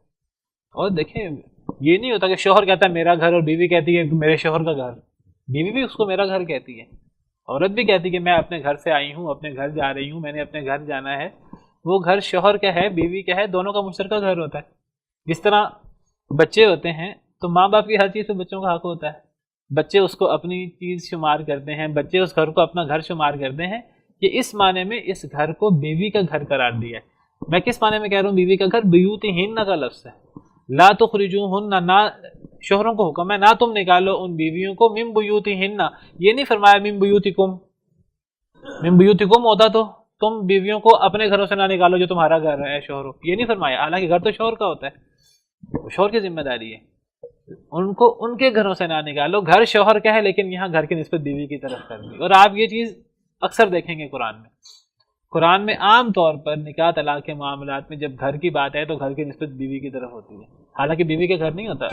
اور دیکھیں یہ نہیں ہوتا کہ شوہر کہتا ہے میرا گھر اور بیوی کہتی ہے کہ میرے شوہر کا گھر. بیوی بھی اس کو میرا گھر کہتی ہے، عورت بھی کہتی ہے کہ میں اپنے گھر سے آئی ہوں، اپنے گھر جا رہی ہوں، میں نے اپنے گھر جانا ہے. وہ گھر شوہر کا ہے، بیوی کا ہے، دونوں کا مشترکہ گھر ہوتا ہے. جس طرح بچے ہوتے ہیں تو ماں باپ کی ہر چیز پہ بچوں کا حق ہوتا ہے. بچے اس کو اپنی چیز شمار کرتے ہیں، بچے اس گھر کو اپنا گھر شمار کرتے ہیں. کہ اس معنی میں اس گھر کو بیوی کا گھر قرار دیا ہے. میں کس معنی میں کہہ رہا ہوں بیوی کا گھر؟ بیوتہن کا لفظ ہے. لا تخرجوہن، نہ شوہروں کو حکم ہے نہ تم نکالو ان بیویوں کو، من بیوتہن، یہ نہیں فرمایا من بیوتکم. من بیوتکم ہوتا تو تم بیویوں کو اپنے گھروں سے نہ نکالو جو تمہارا گھر ہے شوہروں، یہ نہیں فرمایا. حالانکہ گھر تو شوہر کا ہوتا ہے، شوہر کی ذمہ داری ہے. ان کو ان کے گھروں سے نہ نکالو. گھر شوہر کا ہے لیکن یہاں گھر کی نسبت بیوی کی طرف کر دی. اور آپ یہ چیز اکثر دیکھیں گے قرآن میں عام طور پر نکاح طلاق کے معاملات میں جب گھر کی بات ہے تو گھر کی نسبت بیوی کی طرف ہوتی ہے. حالانکہ بیوی کے گھر نہیں ہوتا.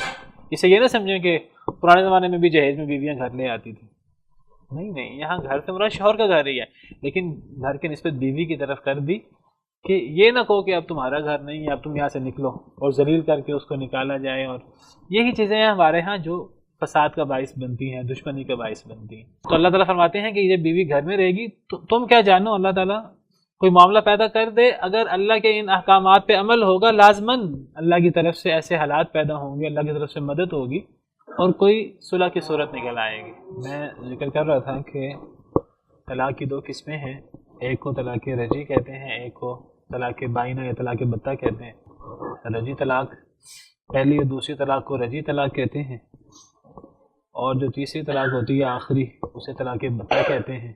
اسے یہ نہ سمجھیں کہ پرانے زمانے میں بھی جہیز میں بیویاں گھر لے آتی تھیں. نہیں، یہاں گھر سے مراد شوہر کا گھر ہی ہے، لیکن گھر کی نسبت بیوی کی طرف کر دی کہ یہ نہ کہو کہ اب تمہارا گھر نہیں ہے، اب تم یہاں سے نکلو اور ذلیل کر کے اس کو نکالا جائے. اور یہی چیزیں ہیں ہمارے ہاں جو فساد کا باعث بنتی ہیں، دشمنی کا باعث بنتی ہیں۔ تو اللہ تعالیٰ فرماتے ہیں کہ جب بیوی گھر میں رہے گی تو تم کیا جانو، اللہ تعالیٰ کوئی معاملہ پیدا کر دے، اگر اللہ کے ان احکامات پہ عمل ہوگا لازماً اللہ کی طرف سے ایسے حالات پیدا ہوں گے، اللہ کی طرف سے مدد ہوگی اور کوئی صلح کی صورت نکل آئے گی۔ میں ذکر کر رہا تھا کہ طلاق کی دو قسمیں ہیں، ایک کو طلاق رجعی کہتے ہیں، ایک کو طلاق بائنہ یا طلاق بتہ کہتے ہیں۔ رجعی طلاق پہلی اور دوسری طلاق کو رجعی طلاق کہتے ہیں، اور جو تیسری طلاق ہوتی ہے آخری اسے طلاق بتہ کہتے ہیں۔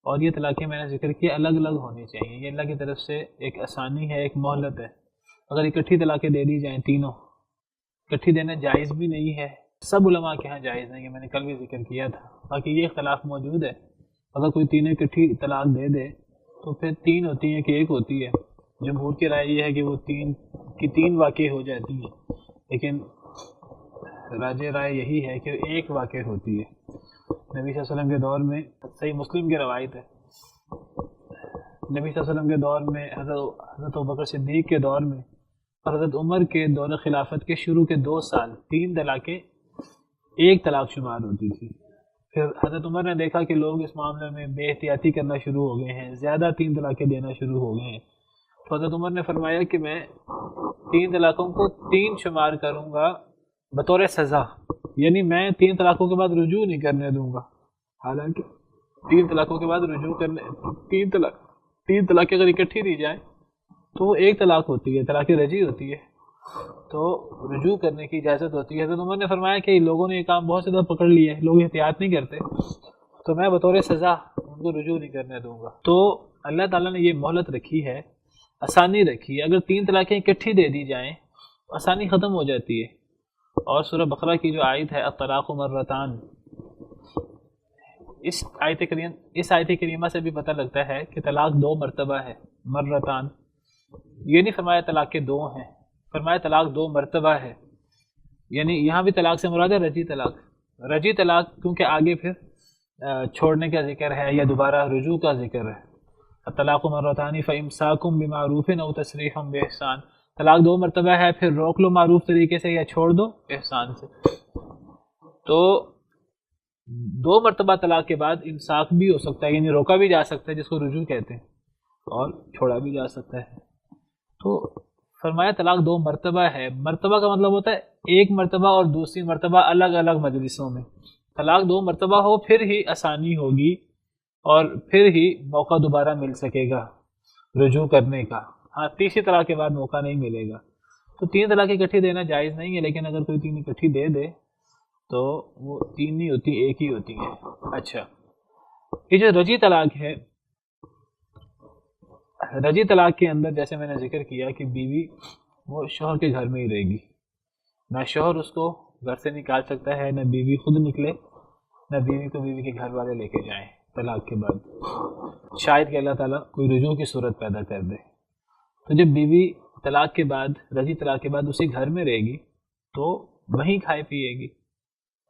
اور یہ طلاقیں میں نے ذکر کیا الگ الگ ہونی چاہیے، یہ اللہ کی طرف سے ایک آسانی ہے، ایک مہلت ہے۔ اگر اکٹھی طلاقیں دے دی جائیں تینوں، اکٹھی دینا جائز بھی نہیں ہے، سب علماء کے ہاں جائز نہیں ہے، میں نے کل بھی ذکر کیا تھا۔ باقی یہ اختلاف موجود ہے، اگر کوئی تینوں اکٹھی طلاق دے دے تو پھر تین ہوتی ہیں کہ ایک ہوتی ہے۔ جمہور کی رائے یہ ہے کہ وہ تین واقع ہو جاتی ہیں، لیکن راجح رائے یہی ہے کہ ایک واقع ہوتی ہے۔ نبی صلی اللہ علیہ وسلم کے دور میں، صحیح مسلم کی روایت ہے، نبی صلی اللہ علیہ وسلم کے دور میں حضرت ابوبکر صدیق کے دور میں اور حضرت عمر کے دور خلافت کے شروع کے 2 سال 3 طلاقیں ایک طلاق شمار ہوتی تھی۔ پھر حضرت عمر نے دیکھا کہ لوگ اس معاملے میں بے احتیاطی کرنا شروع ہو گئے ہیں، زیادہ 3 طلاقیں دینا شروع ہو گئے ہیں، تو حضرت عمر نے فرمایا کہ میں 3 طلاقوں کو 3 شمار کروں گا بطور سزا، یعنی میں 3 طلاقوں کے بعد رجوع نہیں کرنے دوں گا۔ حالانکہ 3 طلاقوں کے بعد رجوع کرنے، 3 طلاقیں اگر اکٹھی دی جائیں تو وہ ایک طلاق ہوتی ہے، طلاق رجعی ہوتی ہے، تو رجوع کرنے کی اجازت ہوتی ہے۔ حضرت عمر نے فرمایا کہ لوگوں نے یہ کام بہت زیادہ پکڑ لیا ہے، لوگ احتیاط نہیں کرتے، تو میں بطور سزا ان کو رجوع نہیں کرنے دوں گا۔ تو اللہ تعالیٰ نے یہ مہلت رکھی ہے، آسانی رکھی ہے، اگر 3 طلاقیں اکٹھی دے دی جائیں آسانی ختم ہو جاتی ہے۔ اور سورہ بقرہ کی جو آیت ہے الطلاق مرتان، اس آیت کریمہ سے بھی پتہ لگتا ہے کہ طلاق 2 مرتبہ ہے، مرتان، یہ نہیں فرمایا طلاق کے 2 ہیں، فرمایا طلاق 2 مرتبہ ہے، یعنی یہاں بھی طلاق سے مراد ہے رجعی طلاق۔ رجعی طلاق کیونکہ آگے پھر چھوڑنے کا ذکر ہے یا دوبارہ رجوع کا ذکر ہے۔ الطلاق مرتان فامساکم بمعروف او تسریح باحسان، طلاق 2 مرتبہ ہے، پھر روک لو معروف طریقے سے یا چھوڑ دو احسان سے۔ تو 2 مرتبہ طلاق کے بعد امساک بھی ہو سکتا ہے، یعنی روکا بھی جا سکتا ہے جس کو رجوع کہتے ہیں، اور چھوڑا بھی جا سکتا ہے۔ تو فرمایا طلاق 2 مرتبہ ہے، مرتبہ کا مطلب ہوتا ہے ایک مرتبہ اور دوسری مرتبہ الگ الگ مجلسوں میں۔ طلاق 2 مرتبہ ہو پھر ہی آسانی ہوگی اور پھر ہی موقع دوبارہ مل سکے گا رجوع کرنے کا۔ ہاں، تیسری طلاق کے بعد موقع نہیں ملے گا۔ تو 3 طلاقیں اکٹھی دینا جائز نہیں ہے، لیکن اگر کوئی 3 اکٹھی دے دے تو وہ 3 نہیں ہوتی، ایک ہی ہوتی ہے۔ اچھا، یہ جو رجعی طلاق ہے، رجعی طلاق کے اندر جیسے میں نے ذکر کیا کہ بیوی وہ شوہر کے گھر میں ہی رہے گی، نہ شوہر اس کو گھر سے نکال سکتا ہے، نہ بیوی خود نکلے، نہ بیوی کو بیوی کے گھر والے لے کے جائیں طلاق کے بعد، شاید کہ اللہ تعالیٰ کوئی رجوع کی صورت پیدا کر دے۔ تو جب بیوی طلاق کے بعد، رجعی طلاق کے بعد اسی گھر میں رہے گی تو وہیں کھائے پیے گی،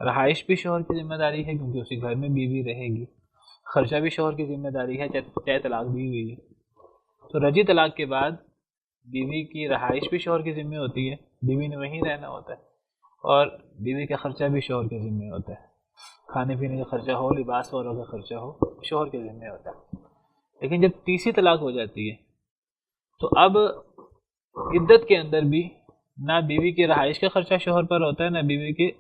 رہائش بھی شوہر کی ذمہ داری ہے کیونکہ اسی گھر میں بیوی رہے گی، خرچہ بھی شوہر کی ذمہ داری ہے چاہے طلاق دی ہوئی ہے۔ تو رجعی طلاق کے بعد بیوی کی رہائش بھی شوہر کی ذمہ ہوتی ہے، بیوی نے وہیں رہنا ہوتا ہے، اور بیوی کا خرچہ بھی شوہر کے ذمہ ہوتا ہے، کھانے پینے کا خرچہ ہو، لباس وغیرہ کا خرچہ ہو، شوہر کے ذمہ ہوتا ہے۔ لیکن جب تیسری طلاق ہو جاتی ہے تو اب عدت کے اندر بھی نہ بیوی کی رہائش کا خرچہ شوہر پر ہوتا ہے، نہ بیوی کے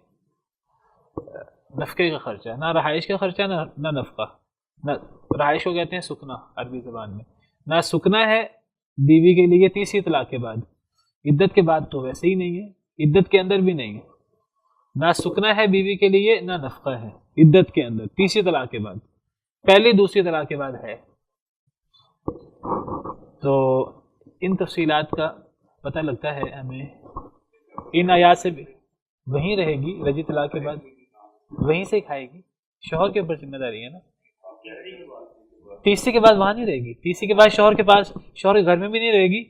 نفقے کا خرچہ، نہ رہائش کا خرچہ نہ نفقہ۔ نہ رہائش کو کہتے ہیں سکنا عربی زبان میں، نہ سکنا ہے بیوی کے لیے تیسری طلاق کے بعد، عدت کے بعد تو ویسے ہی نہیں ہے، عدت کے اندر بھی نہیں ہے، نہ سکنا ہے بیوی کے لیے نہ نفقہ ہے عدت کے اندر تیسری طلاق کے بعد، پہلی دوسری طلاق کے بعد ہے۔ تو ان تفصیلات کا پتہ لگتا ہے ہمیں ان آیات سے بھی، وہیں رہے گی رجعی طلاق کے بعد، وہیں سے کھائے گی، شوہر کے اوپر ذمہ داری ہے نا۔ تیسری کے بعد وہاں نہیں رہے گی، تیسری کے بعد شوہر کے پاس، شوہر کے گھر میں بھی نہیں رہے گی،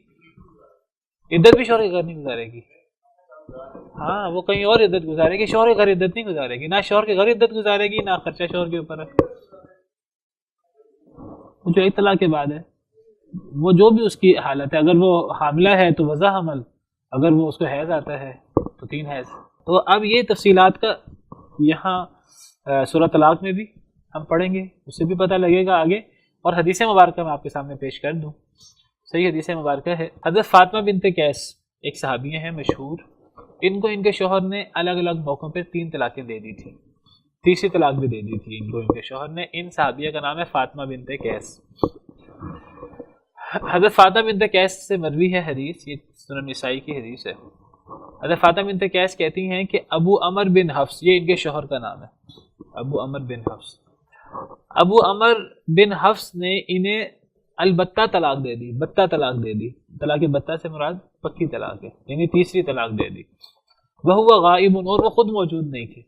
عدت بھی شوہر کے گھر نہیں گزارے گی، ہاں وہ کہیں اور عدت گزارے گی، شوہر کے گھر عدت نہیں گزارے گی، نہ شوہر کے گھر عدت گزارے گی نہ خرچہ شوہر کے اوپر ہے۔ جو ایک طلاق کے بعد ہے وہ جو بھی اس کی حالت ہے، اگر وہ حاملہ ہے تو وضع حمل، اگر وہ اس کو حیض آتا ہے تو 3 حیض۔ تو اب یہ تفصیلات کا یہاں سورہ طلاق میں بھی ہم پڑھیں گے، اسے بھی پتہ لگے گا آگے، اور حدیث مبارکہ میں آپ کے سامنے پیش کر دوں۔ صحیح حدیث مبارکہ ہے، حضرت فاطمہ بنت قیس ایک صحابیہ ہیں مشہور، ان کو ان کے شوہر نے الگ الگ موقعوں پہ 3 طلاقیں دے دی تھی، تیسری طلاق بھی دے دی تھی ان کو ان کے شوہر نے۔ ان صحابیہ کا نام ہے فاطمہ بنت قیس۔ حضرت فاطمہ بنت قیس سے مروی ہے حدیث، یہ سنن نسائی کی حدیث ہے۔ حضرت فاطمہ بنت قیس کہتی ہیں کہ ابو عمر بن حفص، یہ ان کے شوہر کا نام ہے، ابو عمر بن حفص، ابو عمر بن حفص نے انہیں البتہ طلاق دے دی، بتہ طلاق دے دی۔ طلاق بتہ سے مراد پکی طلاق ہے، یعنی تیسری طلاق دے دی۔ وہ غائب، اور وہ خود موجود نہیں تھے،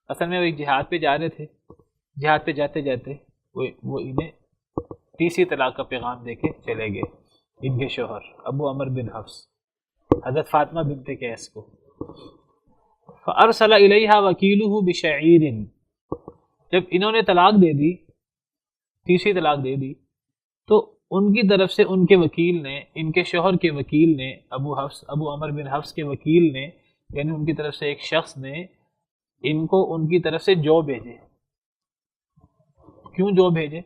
اصل میں وہ ایک جہاد پہ جا رہے تھے، جہاد پہ جاتے جاتے وہ انہیں تیسری طلاق کا پیغام دے کے چلے گئے، ان کے شوہر ابو عمر بن حفص حضرت فاطمہ بنت قیس کو۔ فارسل الیہا وکیلہ بشعیر، جب انہوں نے طلاق دے دی، تیسری طلاق دے دی، تو ان کی طرف سے ان کے وکیل نے، ان کے شوہر کے وکیل نے، ابو عمر بن حفص کے وکیل نے، یعنی ان کی طرف سے ایک شخص نے ان کو ان کی طرف سے جو بھیجے۔ کیوں جو بھیجے؟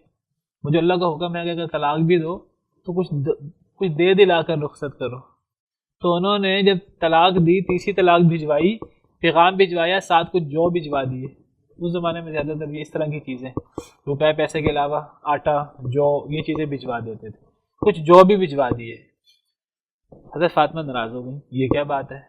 مجھے اللہ کا حکم ہے کہ اگر طلاق بھی دو تو کچھ دے دلا کر رخصت کرو۔ تو انہوں نے جب طلاق دی، تیسری طلاق بھجوائی، پیغام بھجوایا، ساتھ کچھ جو بھجوا دیے۔ اس زمانے میں زیادہ تر یہ اس طرح کی چیزیں، روپے پیسے کے علاوہ آٹا، جو، یہ چیزیں بھجوا دیتے تھے، کچھ جو بھی بھجوا دیے۔ حضرت فاطمہ ناراض ہو گئی، یہ کیا بات ہے،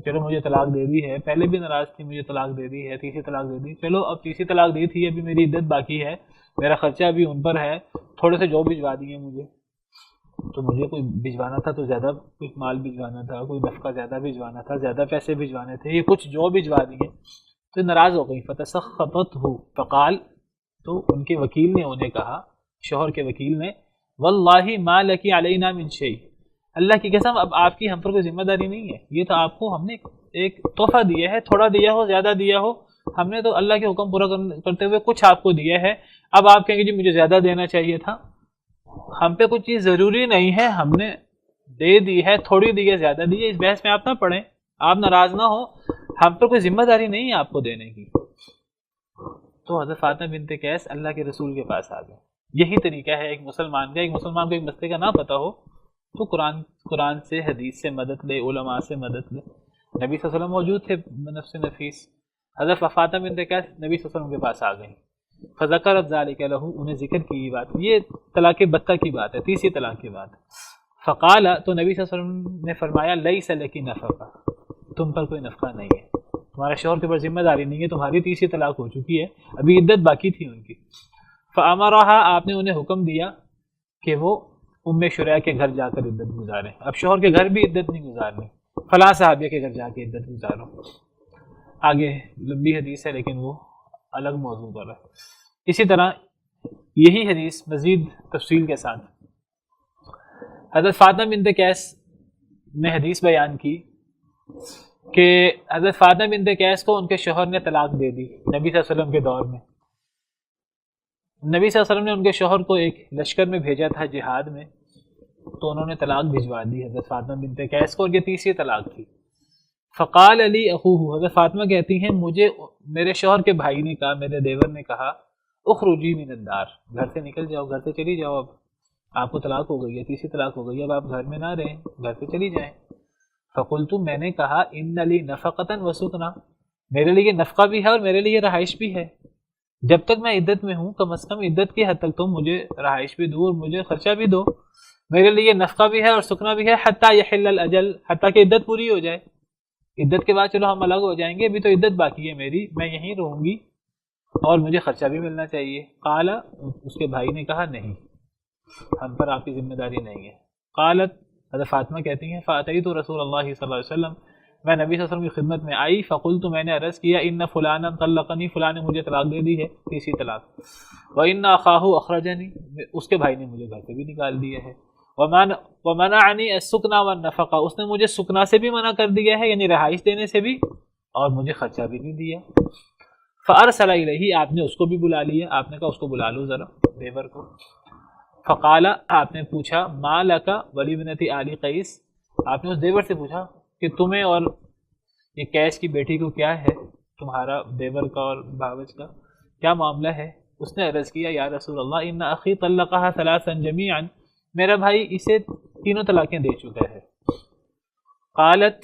چلو مجھے طلاق دے دی ہے، پہلے بھی ناراض تھی، مجھے طلاق دے دی ہے، تیسری طلاق دے دی، چلو اب تیسری طلاق دی تھی، ابھی میری عدت باقی ہے، میرا خرچہ بھی ان پر ہے، تھوڑے سے جو بھجوا دیے مجھے، تو مجھے کوئی بھجوانا تھا تو زیادہ کچھ مال بھجوانا تھا، کوئی نفقہ زیادہ بھجوانا تھا، زیادہ پیسے بھجوانے تھے، یہ کچھ جو بھجوا دیے، تو ناراض ہو گئی۔ فتسخطتہ، فقال، تو ان کے وکیل نے انہیں کہا، شوہر کے وکیل نے، واللہ ما لکی علینا من شیء، اللہ کی قسم اب آپ کی ہم پر کوئی ذمہ داری نہیں ہے، یہ تو آپ کو ہم نے ایک تحفہ دیا ہے، تھوڑا دیا ہو زیادہ دیا ہو، ہم نے تو اللہ کے حکم پورا کرتے ہوئے کچھ آپ کو دیا ہے، اب آپ کہیں گے جی مجھے زیادہ دینا چاہیے تھا، ہم پہ کچھ چیز ضروری نہیں ہے، ہم نے دے دی ہے، تھوڑی دی ہے، زیادہ دی ہے، اس بحث میں آپ نہ پڑھیں، آپ ناراض نہ ہو، ہم پر کوئی ذمہ داری نہیں ہے آپ کو دینے کی۔ تو حضرت فاطمہ بنت قیس اللہ کے رسول کے پاس آ گئے۔ یہی طریقہ ہے ایک مسلمان کا، ایک مسلمان کو ایک مسئلے کا نہ پتہ ہو تو قرآن سے، حدیث سے مدد لے، علماء سے مدد لے۔ نبی صلی اللہ علیہ وسلم موجود تھے بنفس نفیس، حضرت فاطمہ بنت قیس نبی صلی اللہ علیہ وسلم کے پاس آ گئیں، فذکرت ذلک لہ، انہیں ذکر کی یہ بات، یہ طلاق بتہ کی بات ہے، تیسری طلاق کی بات ہے۔ فقال، تو نبی صلی اللہ علیہ وسلم نے فرمایا، لیس لکی نفقہ، تم پر کوئی نفقہ نہیں ہے، تمہارے شوہر کے اوپر ذمہ داری نہیں ہے، تمہاری تیسری طلاق ہو چکی ہے، ابھی عدت باقی تھی ان کی۔ فامرھا، آپ نے انہیں حکم دیا کہ وہ ام شریح کے گھر جا کر عدت گزاریں، اب شوہر کے گھر بھی عدت نہیں گزارنی، فلاں صحابیہ کے گھر جا کے عدت گزارو۔ آگے لمبی حدیث ہے لیکن وہ الگ موضوع پر ہے۔ اسی طرح یہی حدیث مزید تفصیل کے ساتھ حضرت فاطمہ بنت قیس نے حدیث بیان کی کہ حضرت فاطمہ بنت قیس کو ان کے شوہر نے طلاق دے دی نبی صلی اللہ علیہ وسلم کے دور میں۔ نبی صلی اللہ علیہ وسلم نے ان کے شوہر کو ایک لشکر میں بھیجا تھا جہاد میں، تو انہوں نے طلاق بھجوا دی حضرت فاطمہ بنت قیس کو، اور یہ تیسری طلاق تھی۔ فقال علی اخوہ، حضرت فاطمہ کہتی ہیں مجھے میرے شوہر کے بھائی نے کہا، میرے دیور نے کہا، اخرجی من الدار، گھر سے نکل جاؤ، گھر سے چلی جاؤ، اب آپ کو طلاق ہو گئی ہے، تیسری طلاق ہو گئی ہے، اب آپ گھر میں نہ رہیں، گھر سے چلی جائیں۔ فقلت، میں نے کہا، ان لی نفقۃ وسکنا، میرے لیے نفقہ بھی ہے اور میرے لیے رہائش بھی ہے، جب تک میں عدت میں ہوں کم از کم عدت کی حد تک تو مجھے رہائش بھی دو اور مجھے خرچہ بھی دو، میرے لیے نفقہ بھی ہے اور سکنا بھی ہے، حتی یحل الاجل، حتیٰ کہ عدت پوری ہو جائے، عدت کے بعد چلو ہم الگ ہو جائیں گے، ابھی تو عدت باقی ہے میری، میں یہیں رہوں گی اور مجھے خرچہ بھی ملنا چاہیے۔ قال، اس کے بھائی نے کہا، نہیں، ہم پر آپ کی ذمہ داری نہیں ہے۔ قالت، حضرت فاطمہ کہتی ہیں، فاتیت رسول اللہ صلی اللہ علیہ وسلم، میں نبی صلی اللہ علیہ وسلم کی خدمت میں آئی، فقلت، میں نے عرض کیا، ان فلانا طلقنی، فلاں نے مجھے طلاق دے دی ہے، تیسری طلاق، وان اخاہ اخرجنی، اس کے بھائی نے مجھے گھر سے بھی نکال دیا ہے، ومنعنی السکنا والنفقہ، اس نے مجھے سکنا سے بھی منع کر دیا ہے، یعنی رہائش دینے سے بھی، اور مجھے خرچہ بھی نہیں دیا۔ فارسل الیہ، آپ نے اس کو بھی بلا لیا، آپ نے کہا اس کو بلا لو ذرا، دیور کو۔ فقال، آپ نے پوچھا، ما لک ولابنۃ آل قیس، آپ نے اس دیور سے پوچھا کہ تمہیں اور یہ قیس کی بیٹی کو کیا ہے، تمہارا دیور کا اور بھاوج کا کیا معاملہ ہے؟ اس نے عرض کیا یا رسول اللہ ان اخی طلقها ثلاثا جميعا، میرا بھائی اسے تینوں طلاقیں دے چکا ہے۔ قالت،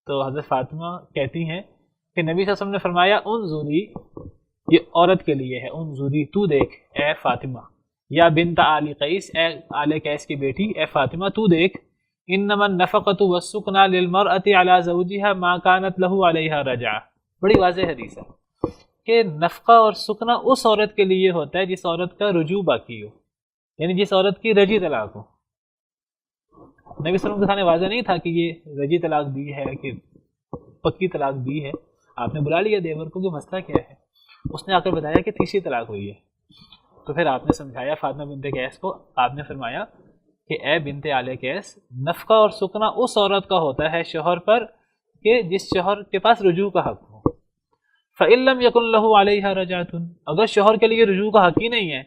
تو حضرت فاطمہ کہتی ہیں کہ نبی صلی اللہ علیہ وسلم نے فرمایا انظری، یہ عورت کے لیے ہے، انظری تو دیکھ اے فاطمہ، یا بنت آل قیس، اے آل قیس کی بیٹی، اے فاطمہ تو دیکھ، انما النفقۃ والسکن للمرأۃ علی زوجها ما كانت له علیہا رجعہ، بڑی واضح حدیث ہے کہ نفقہ اور سکنا اس عورت کے لیے ہوتا ہے جس عورت کا رجوع باقی ہو، یعنی جس عورت کی رجی طلاق ہو۔ نبی صلی اللہ علیہ وسلم کے سامنے واضح نہیں تھا کہ یہ رجی طلاق دی ہے کہ پکی طلاق دی ہے، آپ نے بلا لیا دیور کو کہ مسئلہ کیا ہے، اس نے آ کر بتایا کہ تیسری طلاق ہوئی ہے، تو پھر آپ نے سمجھایا فاطمہ بنت قیس کو، آپ نے فرمایا کہ اے بنت آل قیس، نفقہ اور سکنا اس عورت کا ہوتا ہے شوہر پر کہ جس شوہر کے پاس رجوع کا حق ہو۔ فَإِن لَّمْ يَكُن لَّهُ عَلَيْهَا رَجْعَةٌ، اگر شوہر کے لیے رجوع کا حق ہی نہیں ہے،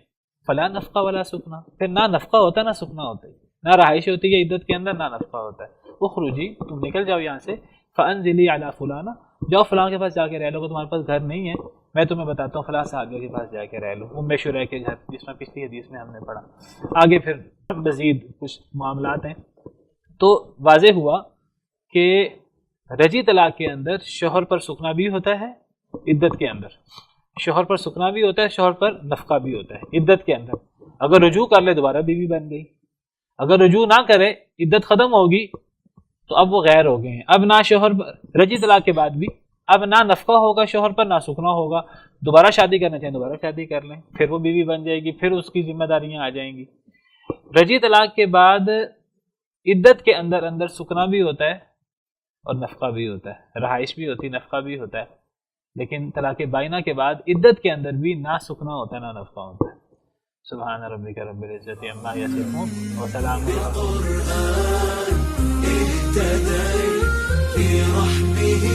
فلا نفقہ ولا سکنا، پھر نہ نفقہ ہوتا ہے نہ سکنا ہوتا ہے، نہ رہائش ہوتی ہے عدت کے اندر، نہ نفقہ ہوتا ہے۔ اخرجی، تم نکل جاؤ یہاں سے، فانزلی علی فلانہ، جاؤ فلاں کے پاس جا کے رہ لو، تمہارے پاس گھر نہیں ہے، میں تمہیں بتاتا ہوں فلاں صحابیہ کے پاس جا کے رہ لو، ام شریح کے گھر، جس میں پچھلی حدیث میں ہم نے پڑھا۔ آگے پھر مزید کچھ معاملات ہیں، تو واضح ہوا کہ رجی طلاق کے اندر شوہر پر سکنا بھی ہوتا ہے، عدت کے اندر شوہر پر سکنا بھی ہوتا ہے، شوہر پر نفقہ بھی ہوتا ہے عدت کے اندر۔ اگر رجوع کر لے دوبارہ بیوی بن گئی، اگر رجوع نہ کرے عدت ختم ہوگی تو اب وہ غیر ہو گئے ہیں، اب نہ شوہر پر رجی طلاق کے بعد بھی اب نہ نفقہ ہوگا شوہر پر نہ سکنا ہوگا، دوبارہ شادی کرنا چاہیں دوبارہ شادی کر لیں، پھر وہ بیوی بن جائے گی، پھر اس کی ذمہ داریاں آ جائیں گی۔ رجی طلاق کے بعد عدت کے اندر اندر سکنا بھی ہوتا ہے اور نفقہ بھی ہوتا ہے، رہائش بھی ہوتی ہے، نفقہ بھی ہوتا ہے، لیکن طلاق بائنہ کے بعد عدت کے اندر بھی نہ سکنا ہوتا ہے نہ نفقہ ہوتا ہے۔ سبحان ربک رب العزت عما یصفون وسلام علی المرسلین۔